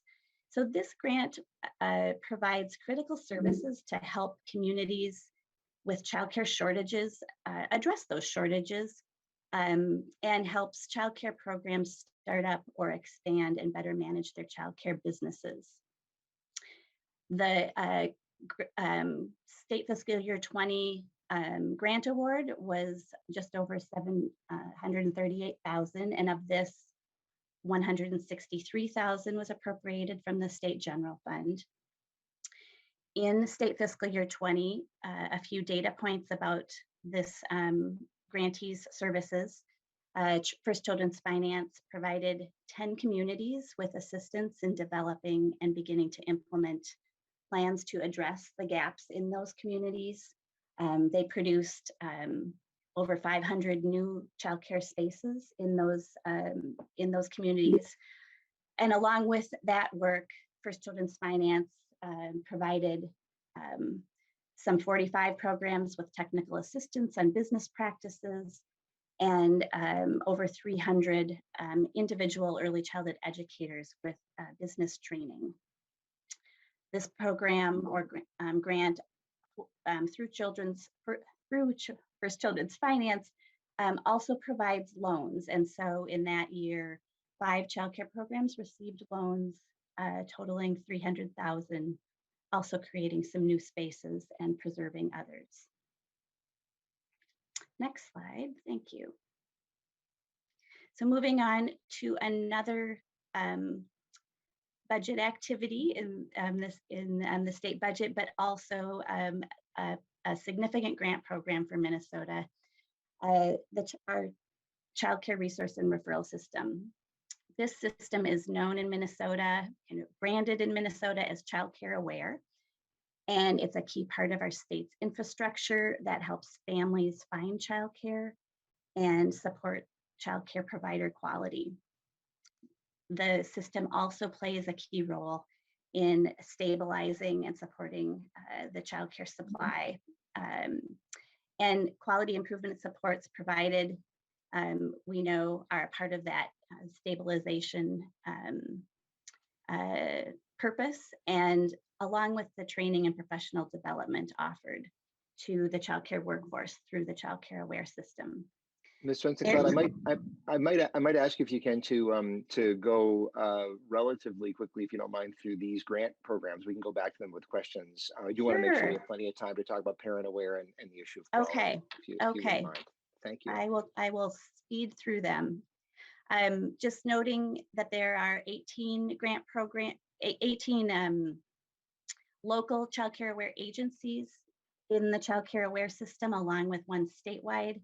So this grant provides critical services to help communities with childcare shortages address those shortages and helps childcare programs start up or expand and better manage their childcare businesses. The state fiscal year 20 grant award was just over $738,000, and of this, $163,000 was appropriated from the state general fund. In state fiscal year 20, a few data points about this grantee's services. First Children's Finance provided 10 communities with assistance in developing and beginning to implement plans to address the gaps in those communities. They produced over 500 new childcare spaces in those communities. And along with that work, First Children's Finance provided some 45 programs with technical assistance on business practices and over 300 individual early childhood educators with business training. This program or grant through First Children's Finance also provides loans. And so in that year, 5 childcare programs received loans totaling $300,000, also creating some new spaces and preserving others. Next slide, thank you. So moving on to another budget activity in the state budget, but also a significant grant program for Minnesota, our Child Care Resource and Referral System. This system is known in Minnesota and branded in Minnesota as Child Care Aware, and it's a key part of our state's infrastructure that helps families find childcare and support childcare provider quality. The system also plays a key role in stabilizing and supporting the childcare supply. And quality improvement supports provided, we know, are a part of that stabilization purpose, and along with the training and professional development offered to the childcare workforce through the Child Care Aware system. Ms. Swenson, I might ask you if you can to go relatively quickly, if you don't mind, through these grant programs. We can go back to them with questions. I do want to make sure we have plenty of time to talk about Parent Aware and the issue of quality. Okay. If you wouldn't mind. Thank you. I will speed through them. Just noting that there are 18 grant program, 18 local Child Care Aware agencies in the Child Care Aware system, along with one statewide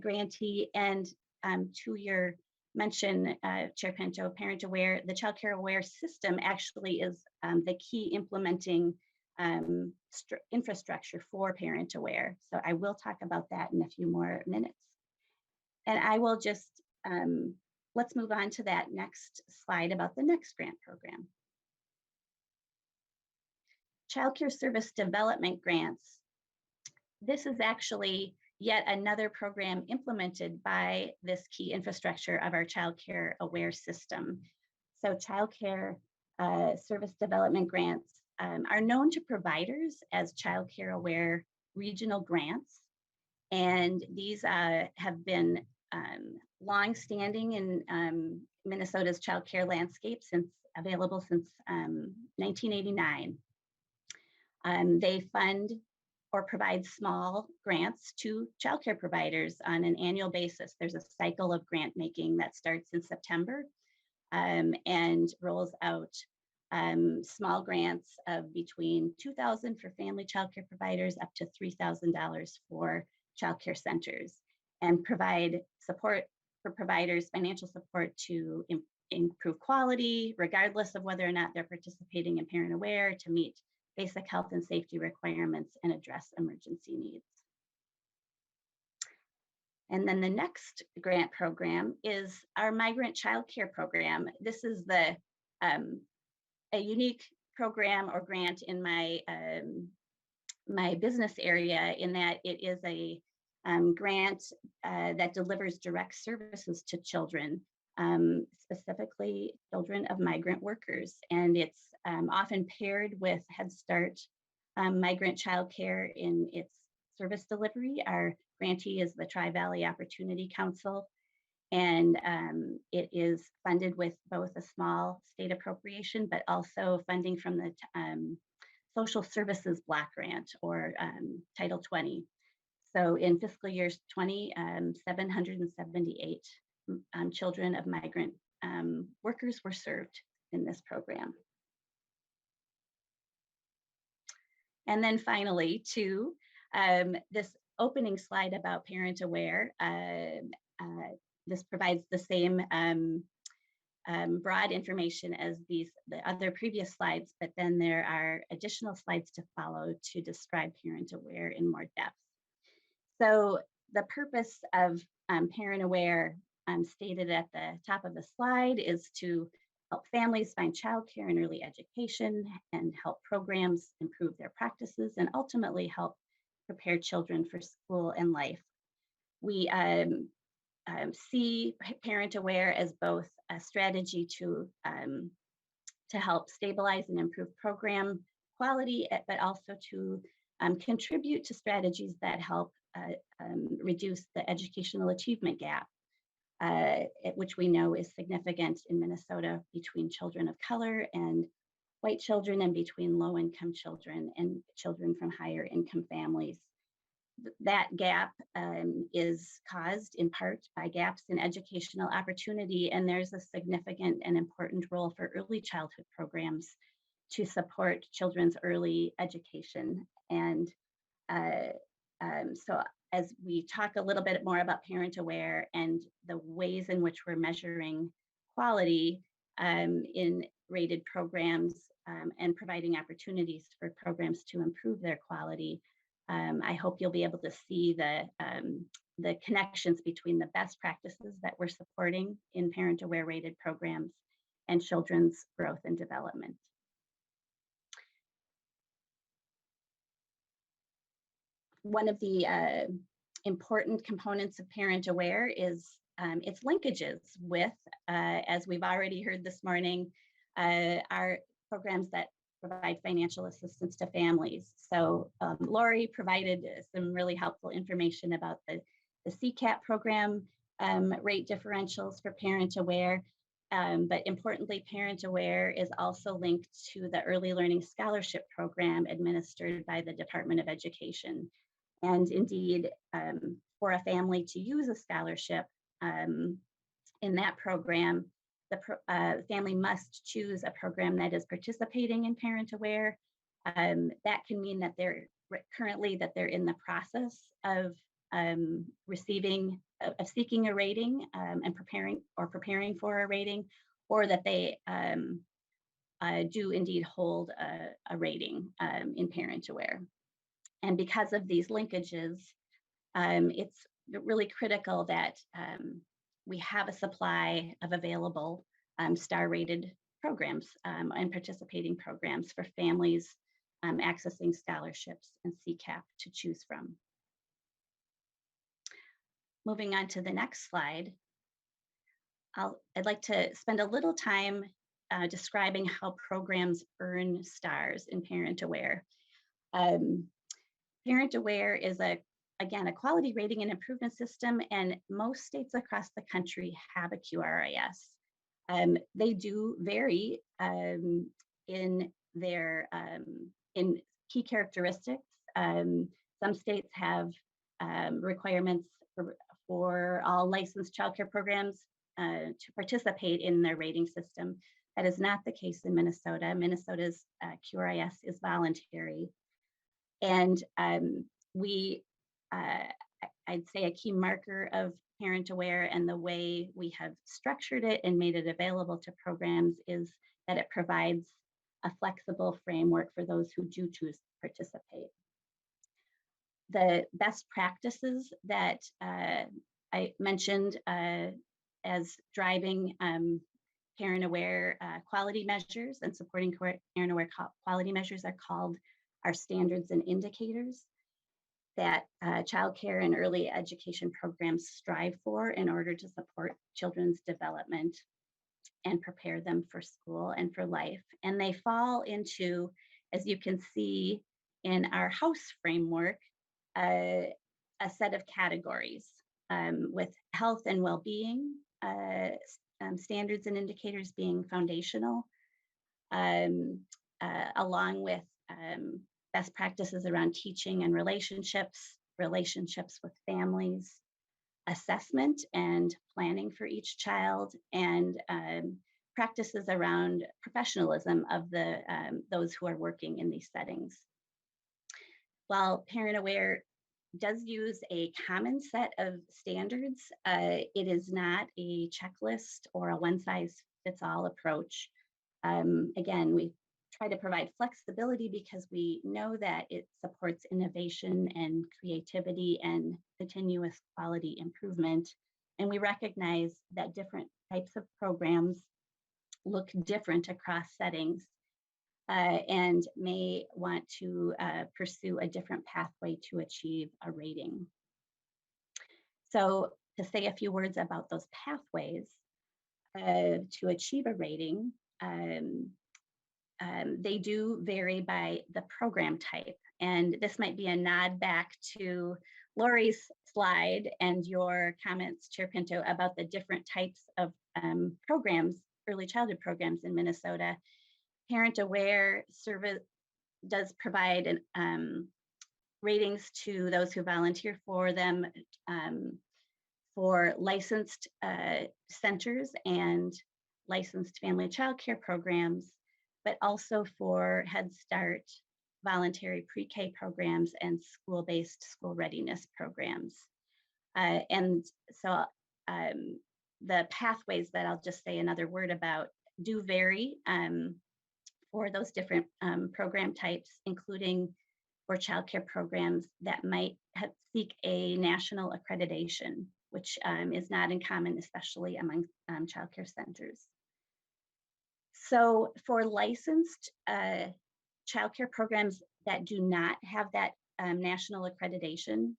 grantee. And to your mention, Chair Pinto, Parent Aware, the Child Care Aware system actually is the key implementing infrastructure for Parent Aware. So I will talk about that in a few more minutes. And I will just, let's move on to that next slide about the next grant program. Child Care Service Development Grants. This is actually yet another program implemented by this key infrastructure of our Child Care Aware system. So Child Care Service Development Grants are known to providers as Child Care Aware regional grants. And these have been long-standing in Minnesota's child care landscape available since 1989. They fund or provide small grants to childcare providers on an annual basis. There's a cycle of grant making that starts in September and rolls out small grants of between $2,000 for family childcare providers up to $3,000 for childcare centers, and provide support for providers, financial support to improve quality, regardless of whether or not they're participating in Parent Aware, to meet basic health and safety requirements and address emergency needs. And then the next grant program is our Migrant Childcare Program. This is a unique program or grant in my my business area, in that it is a grant that delivers direct services to children, specifically children of migrant workers. And it's often paired with Head Start migrant childcare in its service delivery. Our grantee is the Tri-Valley Opportunity Council, and it is funded with both a small state appropriation, but also funding from the Social Services Block Grant, or Title 20. So in fiscal years 20, 778 children of migrant workers were served in this program. And then finally, to this opening slide about Parent Aware, this provides the same broad information as the other previous slides, but then there are additional slides to follow to describe Parent Aware in more depth. So the purpose of Parent Aware, stated at the top of the slide, is to help families find childcare and early education, and help programs improve their practices, and ultimately help prepare children for school and life. We see Parent Aware as both a strategy to help stabilize and improve program quality, but also to contribute to strategies that help reduce the educational achievement gap, which we know is significant in Minnesota between children of color and white children, and between low-income children and children from higher income families. That gap is caused in part by gaps in educational opportunity, and there's a significant and important role for early childhood programs to support children's early education. And so as we talk a little bit more about Parent Aware and the ways in which we're measuring quality in rated programs and providing opportunities for programs to improve their quality, I hope you'll be able to see the connections between the best practices that we're supporting in Parent Aware rated programs and children's growth and development. One of the important components of Parent Aware is its linkages with, as we've already heard this morning, our programs that provide financial assistance to families. So Lori provided some really helpful information about the CCAP program rate differentials for Parent Aware. But importantly, Parent Aware is also linked to the Early Learning Scholarship Program administered by the Department of Education. And indeed, for a family to use a scholarship in that program, the family must choose a program that is participating in Parent Aware. That can mean that they're currently in the process of seeking a rating and preparing for a rating, or that they do indeed hold a rating in Parent Aware. And because of these linkages, it's really critical that we have a supply of available star-rated programs and participating programs for families accessing scholarships and CCAP to choose from. Moving on to the next slide, I'd like to spend a little time describing how programs earn stars in Parent Aware. Parent Aware is again, a quality rating and improvement system, and most states across the country have a QRIS. They do vary in their in key characteristics. Some states have requirements for all licensed childcare programs to participate in their rating system. That is not the case in Minnesota. Minnesota's QRIS is voluntary. And I'd say a key marker of Parent Aware and the way we have structured it and made it available to programs is that it provides a flexible framework for those who do choose to participate. The best practices that I mentioned as driving Parent Aware quality measures and supporting Parent Aware quality measures are called our standards and indicators that childcare and early education programs strive for in order to support children's development and prepare them for school and for life. And they fall into, as you can see in our house framework, a set of categories with health and well-being, standards and indicators being foundational, along with best practices around teaching and relationships with families, assessment and planning for each child, and practices around professionalism of those who are working in these settings. While Parent Aware does use a common set of standards, it is not a checklist or a one-size-fits-all approach. Again, we try to provide flexibility because we know that it supports innovation and creativity and continuous quality improvement. And we recognize that different types of programs look different across settings and may want to pursue a different pathway to achieve a rating. So to say a few words about those pathways to achieve a rating, they do vary by the program type. And this might be a nod back to Lori's slide and your comments, Chair Pinto, about the different types of programs, early childhood programs in Minnesota. Parent Aware service does provide ratings to those who volunteer for them for licensed centers and licensed family and child care programs, but also for Head Start, voluntary pre-K programs, and school-based school readiness programs. And so the pathways that I'll just say another word about do vary for those different program types, including for childcare programs that might seek a national accreditation, which is not uncommon, especially among childcare centers. So for licensed childcare programs that do not have that national accreditation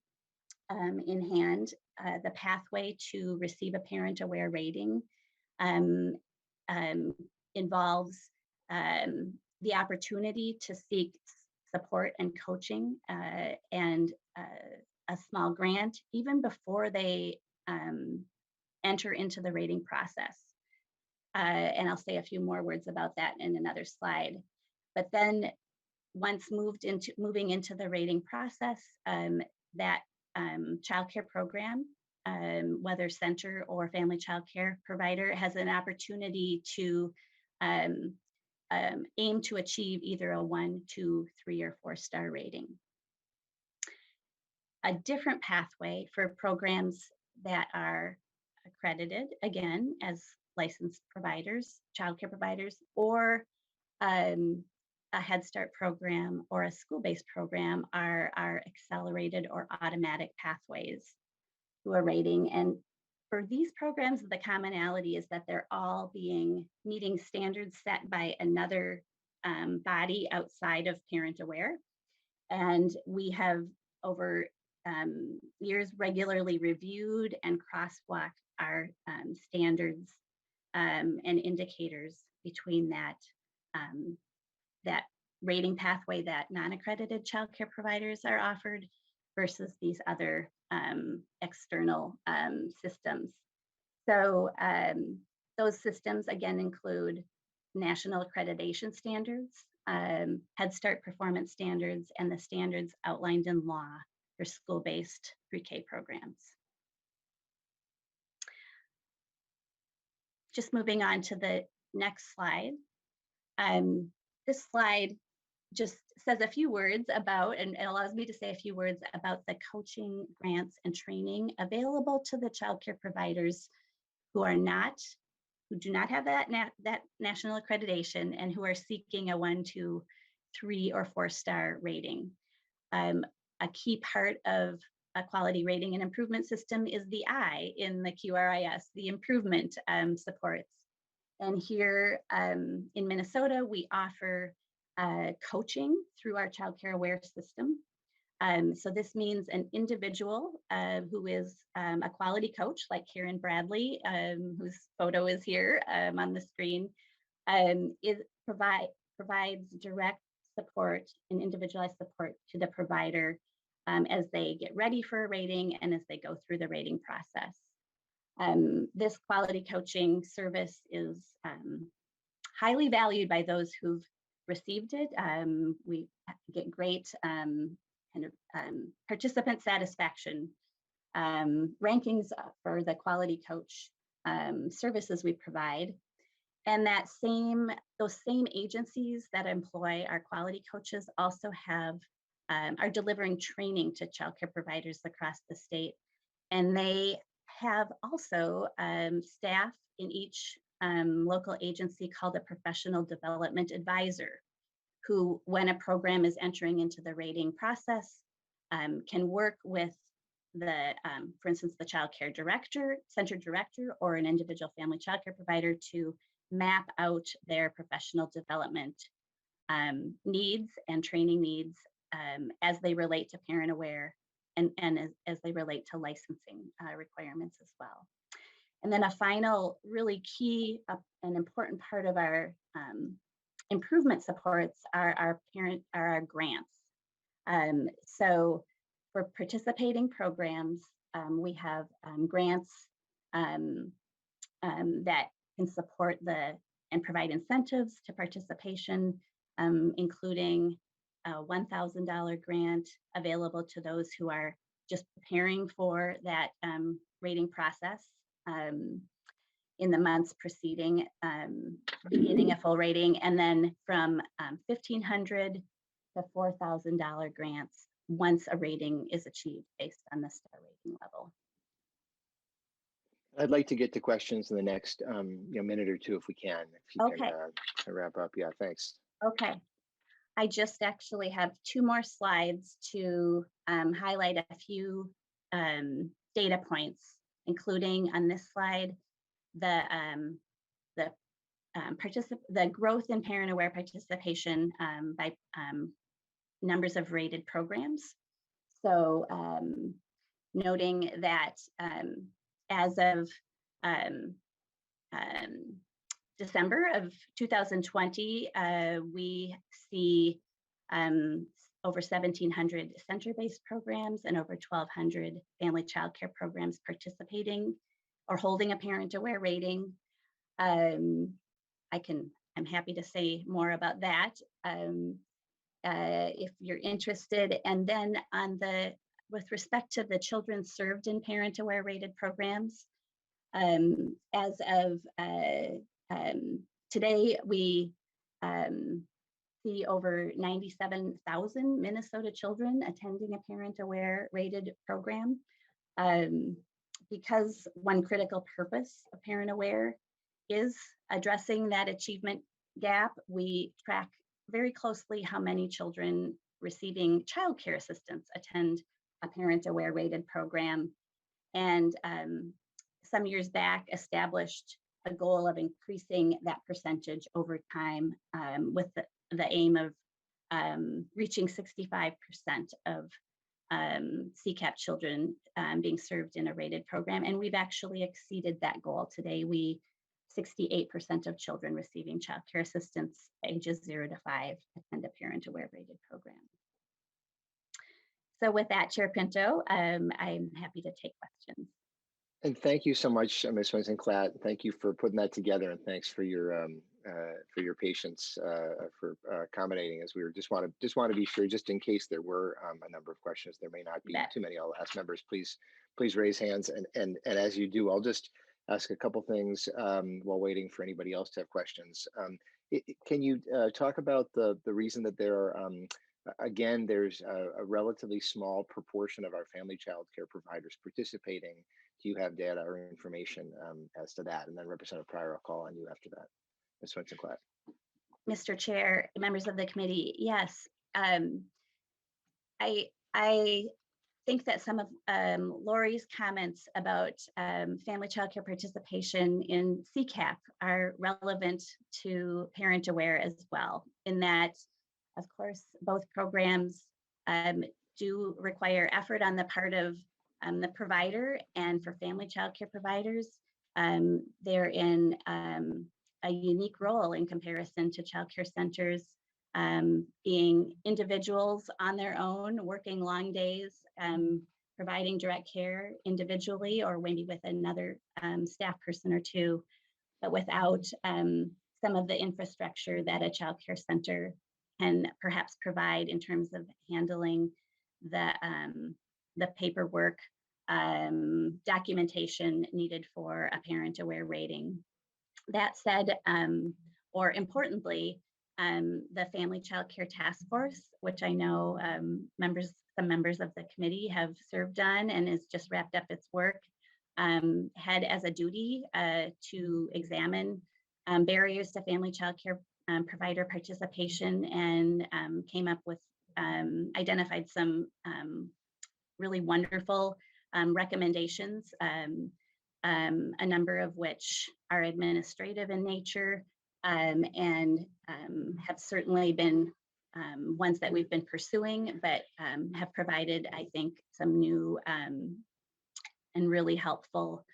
in hand, the pathway to receive a Parent Aware rating involves the opportunity to seek support and coaching and a small grant even before they enter into the rating process. And I'll say a few more words about that in another slide. But then once moving into the rating process, that childcare program, whether center or family childcare provider, has an opportunity to aim to achieve either a 1, 2, 3, or 4-star rating. A different pathway for programs that are accredited, again, as licensed providers, childcare providers, or a Head Start program or a school-based program are our accelerated or automatic pathways to a rating. And for these programs, the commonality is that they're all meeting standards set by another body outside of Parent Aware. And we have over years regularly reviewed and crosswalked our standards and indicators between that rating pathway that non-accredited childcare providers are offered versus these other external systems. So those systems again include national accreditation standards, Head Start performance standards, and the standards outlined in law for school-based pre-K programs. Just moving on to the next slide. This slide just says a few words about, and allows me to say a few words about the coaching grants and training available to the childcare providers who do not have that national accreditation and who are seeking a 1, 2, 3, or 4-star rating. A key part of a quality rating and improvement system is the I in the QRIS, the improvement supports. And here in Minnesota, we offer coaching through our Child Care Aware system. So this means an individual who is a quality coach, like Karen Bradley, whose photo is here on the screen, provides direct support and individualized support to the provider as they get ready for a rating and as they go through the rating process. This quality coaching service is highly valued by those who've received it. We get great participant satisfaction rankings for the quality coach services we provide. And those same agencies that employ our quality coaches also are delivering training to childcare providers across the state. And they have also staff in each local agency called a professional development advisor, who, when a program is entering into the rating process, can work with for instance, the child care center director, or an individual family child care provider to map out their professional development needs and training needs as they relate to Parent Aware and as they relate to licensing requirements as well. And then a final really key and important part of our improvement supports are our grants. So for participating programs, we have grants that can support and provide incentives to participation, including a $1,000 grant available to those who are just preparing for that rating process in the months preceding beginning a full rating, and then from $1,500 to $4,000 grants once a rating is achieved based on the star rating level. I'd like to get to questions in the next minute or two if we can. If you Okay. can wrap up. Yeah, thanks. Okay. I just actually have 2 more slides to highlight a few data points, including on this slide, the growth in Parent Aware participation by numbers of rated programs. So noting that as of December of 2020, we see over 1,700 center-based programs and over 1,200 family child care programs participating or holding a Parent Aware rating. I'm happy to say more about that if you're interested. And then with respect to the children served in Parent Aware rated programs, as of today, we see over 97,000 Minnesota children attending a Parent Aware rated program. Because one critical purpose of Parent Aware is addressing that achievement gap, we track very closely how many children receiving child care assistance attend a Parent Aware rated program. And some years back established a goal of increasing that percentage over time with the aim of reaching 65% of CCAP children being served in a rated program. And we've actually exceeded that goal. Today, 68% of children receiving child care assistance ages 0 to 5 attend a Parent Aware rated program. So with that, Chair Pinto, I'm happy to take questions. And thank you so much, Ms. Swenson-Klatt. Thank you for putting that together, and thanks for your patience for accommodating us. We just want to be sure, just in case there were a number of questions. There may not be too many. I'll ask members, please raise hands, and as you do, I'll just ask a couple things while waiting for anybody else to have questions. Can you talk about the reason that there are, again, there's a relatively small proportion of our family child care providers participating? Do you have data or information as to that? And then Representative Pryor, I'll call on you after that. Ms. Swenson-Klatt. Mr. Chair, members of the committee, yes. I think that some of Lori's comments about family child care participation in CCAP are relevant to Parent Aware as well, in that, of course, both programs do require effort on the part of the provider, and for family child care providers, they're in a unique role in comparison to child care centers, being individuals on their own, working long days, providing direct care individually or maybe with another staff person or two, but without some of the infrastructure that a child care center can perhaps provide in terms of handling the paperwork, documentation needed for a Parent Aware rating. That said, or importantly, the Family Child Care Task Force, which I know some members of the committee have served on and has just wrapped up its work, had as a duty to examine barriers to family child care provider participation, and came up with, identified some really wonderful recommendations, a number of which are administrative in nature, and have certainly been ones that we've been pursuing, but have provided, I think, some new and really helpful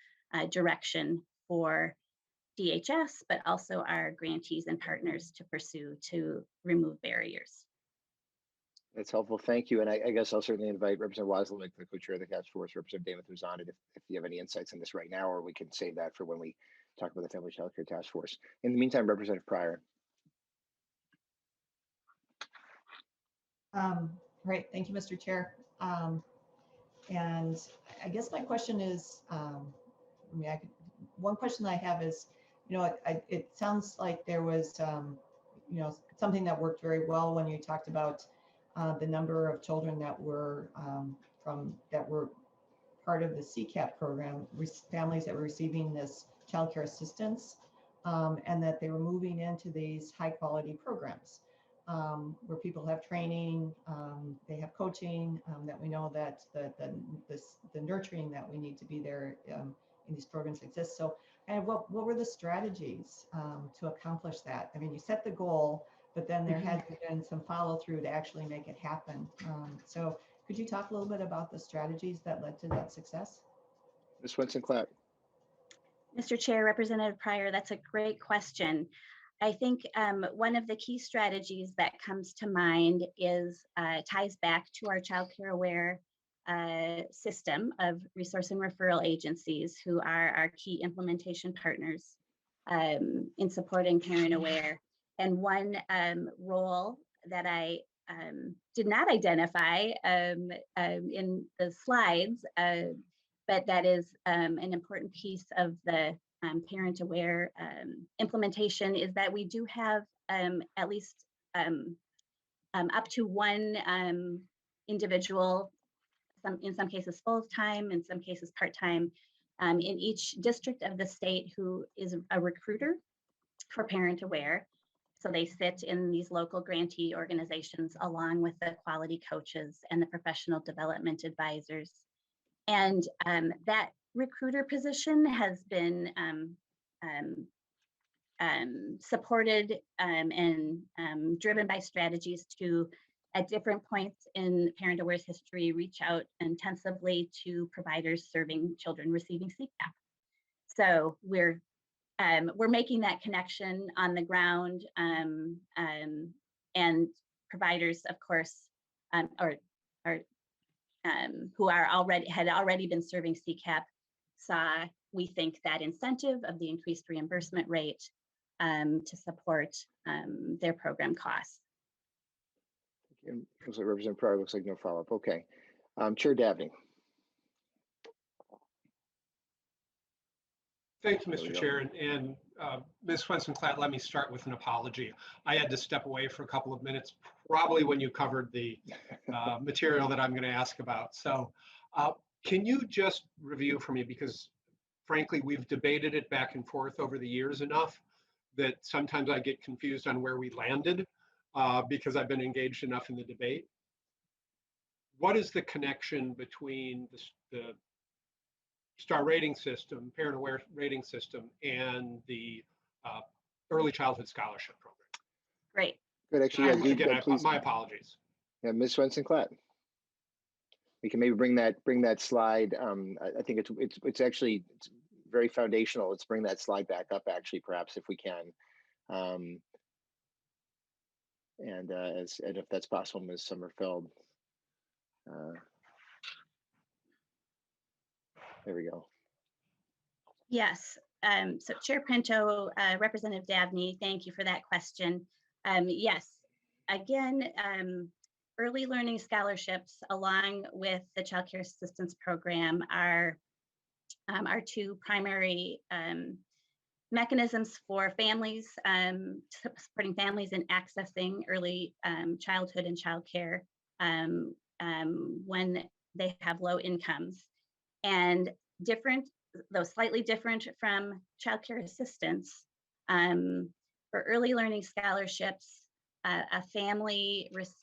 direction for DHS, but also our grantees and partners to pursue to remove barriers. That's helpful. Thank you. And I guess I'll certainly invite Representative Waslowick, the co-chair of the task force, Representative Damon, who's on it, if you have any insights on this right now, or we can save that for when we talk about the Family Child Care Task Force. In the meantime, Representative Pryor. Right. Thank you, Mr. Chair. And I guess my question is, one question I have is, it sounds like there was, something that worked very well when you talked about the number of children that were part of the CCAP program, families that were receiving this child care assistance, and that they were moving into these high quality programs where people have training, they have coaching, that we know that the nurturing that we need to be there in these programs exists. So, and what were the strategies to accomplish that? I mean, you set the goal, but then there had been some follow through to actually make it happen. So could you talk a little bit about the strategies that led to that success? Ms. Swenson-Klatt. Mr. Chair, Representative Pryor, that's a great question. I think one of the key strategies that comes to mind is ties back to our Child Care Aware system of resource and referral agencies, who are our key implementation partners in supporting Parent Aware. And one role that I did not identify in the slides, but that is an important piece of the Parent Aware implementation, is that we do have at least up to one individual, in some cases full-time, in some cases part-time, in each district of the state, who is a recruiter for Parent Aware. So they sit in these local grantee organizations along with the quality coaches and the professional development advisors. And that recruiter position has been supported and driven by strategies to, at different points in Parent Aware's history, reach out intensively to providers serving children receiving CCAP. So we're making that connection on the ground, and providers, of course, who had already been serving CCAP, saw, we think, that incentive of the increased reimbursement rate to support their program costs. Looks like Representative Pryor, looks like no follow-up. Okay. Chair Dabney. Thank you, There we Mr. go. Chair. And Ms. Swenson-Clatt, let me start with an apology. I had to step away for a couple of minutes, probably when you covered the material that I'm going to ask about. So can you just review for me, because frankly, we've debated it back and forth over the years enough that sometimes I get confused on where we landed because I've been engaged enough in the debate. What is the connection between the STAR rating system, parent aware rating system, and the early childhood scholarship program? Great. Good, actually, yeah, Again, please. my apologies. Yeah, Ms. Swenson-Clatt. We can maybe bring that slide. I think it's actually very foundational. Let's bring that slide back up, actually, perhaps, if we can. And if that's possible, Ms. Sommerfeld. There we go. Yes. So Chair Pinto, Representative Dabney, thank you for that question. Yes, again, early learning scholarships along with the Child Care Assistance Program are our two primary mechanisms for families, supporting families in accessing early childhood and child care when they have low incomes. And different, though slightly different from child care assistance, for early learning scholarships, a family with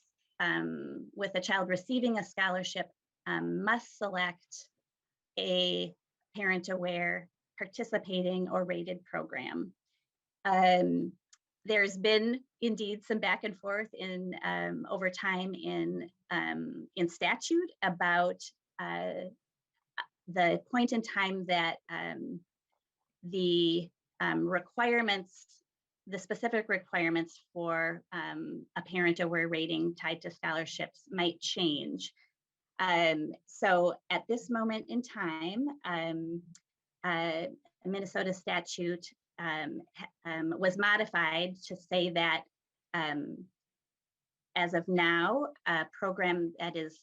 a child receiving a scholarship must select a parent-aware, participating, or rated program. There's been indeed some back and forth in over time in statute about the point in time that the requirements, the specific requirements for a parent-aware rating tied to scholarships might change. So at this moment in time, Minnesota statute was modified to say that as of now, a program that is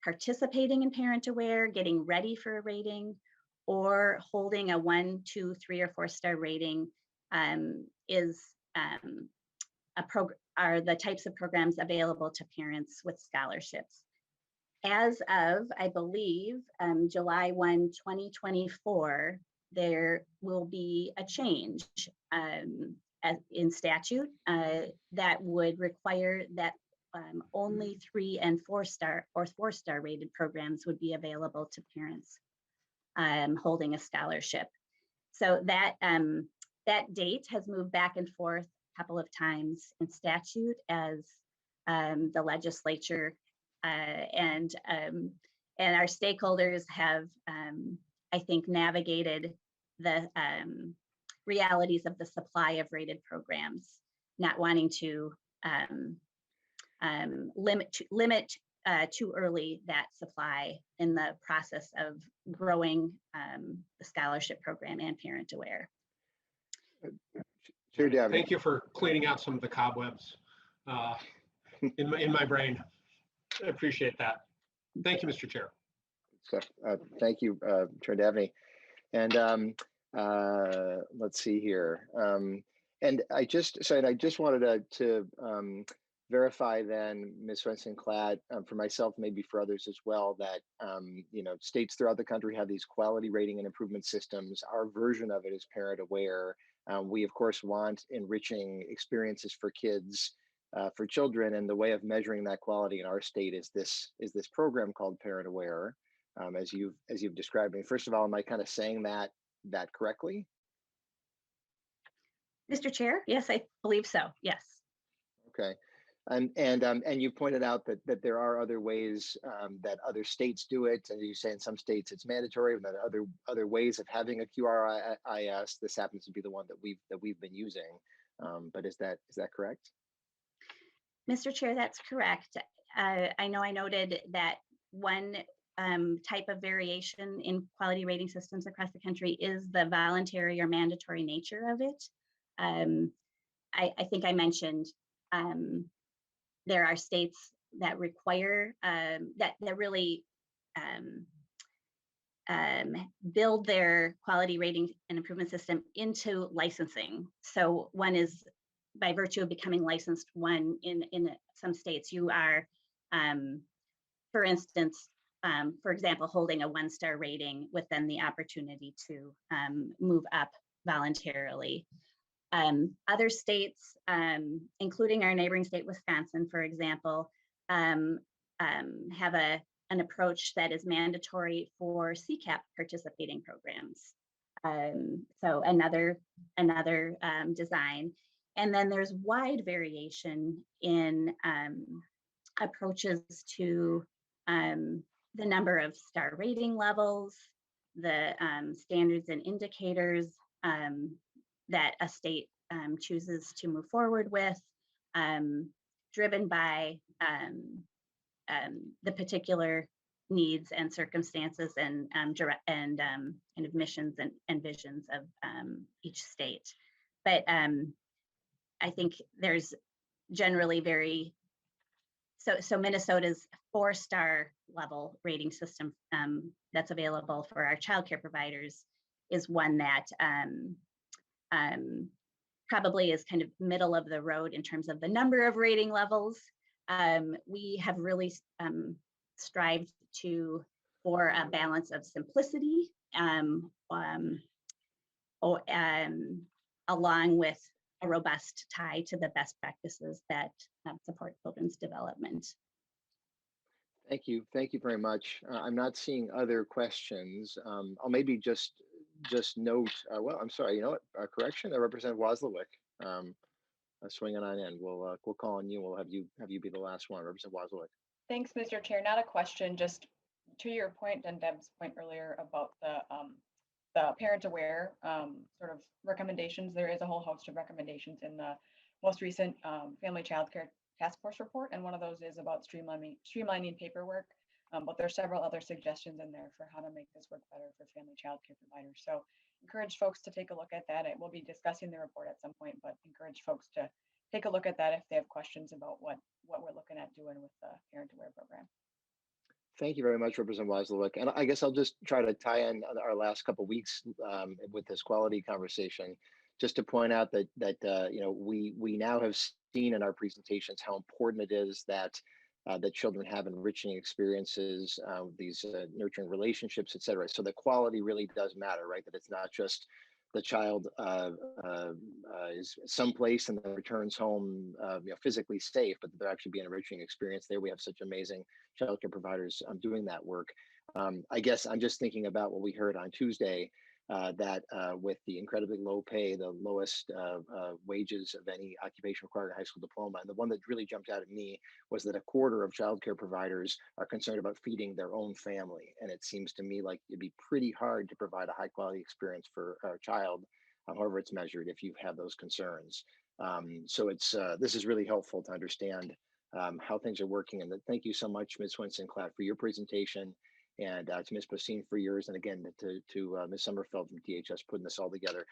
participating in Parent Aware, getting ready for a rating, or holding a 1, 2, 3, or 4-star rating are the types of programs available to parents with scholarships. As of, I believe, July 1, 2024, there will be a change in statute that would require that only 3- and 4-star or 4-star rated programs would be available to parents holding a scholarship. So that date has moved back and forth a couple of times in statute as the legislature and our stakeholders have, I think, navigated the realities of the supply of rated programs, not wanting to limit too early that supply in the process of growing the scholarship program and Parent Aware. Chair Dabney. Thank you for cleaning out some of the cobwebs in my brain. I appreciate that. Thank you, Mr. Chair. So, thank you, Chair Dabney. And let's see here. And I just wanted to verify then, Ms. Swenson-Clatt, for myself, maybe for others as well, that states throughout the country have these quality rating and improvement systems. Our version of it is Parent Aware. We of course want enriching experiences for kids, for children, and the way of measuring that quality in our state is this program called Parent Aware, as you've described. Me. First of all, am I kind of saying that correctly? Mr. Chair, yes, I believe so. Yes. Okay. And you pointed out that there are other ways that other states do it, and you say in some states it's mandatory, and that other ways of having a QRIS. This happens to be the one that we've been using. But is that correct? Mr. Chair, that's correct. I know I noted that one type of variation in quality rating systems across the country is the voluntary or mandatory nature of it. I think I mentioned there are states that require that really build their quality rating and improvement system into licensing. So one is, by virtue of becoming licensed one in some states, you are, for instance, for example, holding a 1-star rating with then the opportunity to move up voluntarily. Other states, including our neighboring state, Wisconsin, for example, have an approach that is mandatory for CCAP participating programs. So another design. And then there's wide variation in approaches to the number of star rating levels, the standards and indicators that a state chooses to move forward with, driven by the particular needs and circumstances and kind of missions and visions of each state. But I think there's generally so Minnesota's 4-star level rating system that's available for our childcare providers is one that probably is kind of middle of the road in terms of the number of rating levels. We have really strived for a balance of simplicity along with a robust tie to the best practices that support children's development. Thank you very much. I'm not seeing other questions. I'll maybe just note. Well, I'm sorry. You know what? Correction. Representative Wozlowick, swinging on in. We'll call on you. We'll have you be the last one, Representative Wozlowick. Thanks, Mr. Chair. Not a question, just to your point and Deb's point earlier about the parent aware sort of recommendations. There is a whole host of recommendations in the most recent Family Child Care Task Force report, and one of those is about streamlining paperwork. But there's several other suggestions in there for how to make this work better for family child care providers. So encourage folks to take a look at that. We'll be discussing the report at some point, but encourage folks to take a look at that if they have questions about what we're looking at doing with the Parent Aware program. Thank you very much, Representative Wozlowick. And I guess I'll just try to tie in our last couple of weeks with this quality conversation, just to point out that you know, we now have seen in our presentations how important it is that that children have enriching experiences, these nurturing relationships, et cetera. So the quality really does matter, right? That it's not just the child is someplace and then returns home you know, physically safe, but there actually be an enriching experience there. We have such amazing childcare providers doing that work. I guess I'm just thinking about what we heard on Tuesday, that with the incredibly low pay, the lowest wages of any occupation required a high school diploma, and the one that really jumped out at me was that 1/4 of childcare providers are concerned about feeding their own family. And it seems to me like it'd be pretty hard to provide a high quality experience for a child, however it's measured, if you have those concerns. So this is really helpful to understand how things are working. And thank you so much, Ms. Swenson-Klatt, for your presentation, and to Ms. Possin for yours, and again to Ms. Sommerfeld from DHS putting this all together.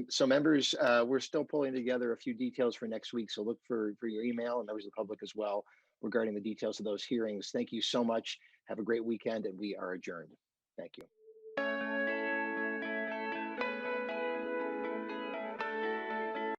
So members, we're still pulling together a few details for next week, so look for your email, and members of the public as well, regarding the details of those hearings. Thank you so much. Have a great weekend, and we are adjourned. Thank you.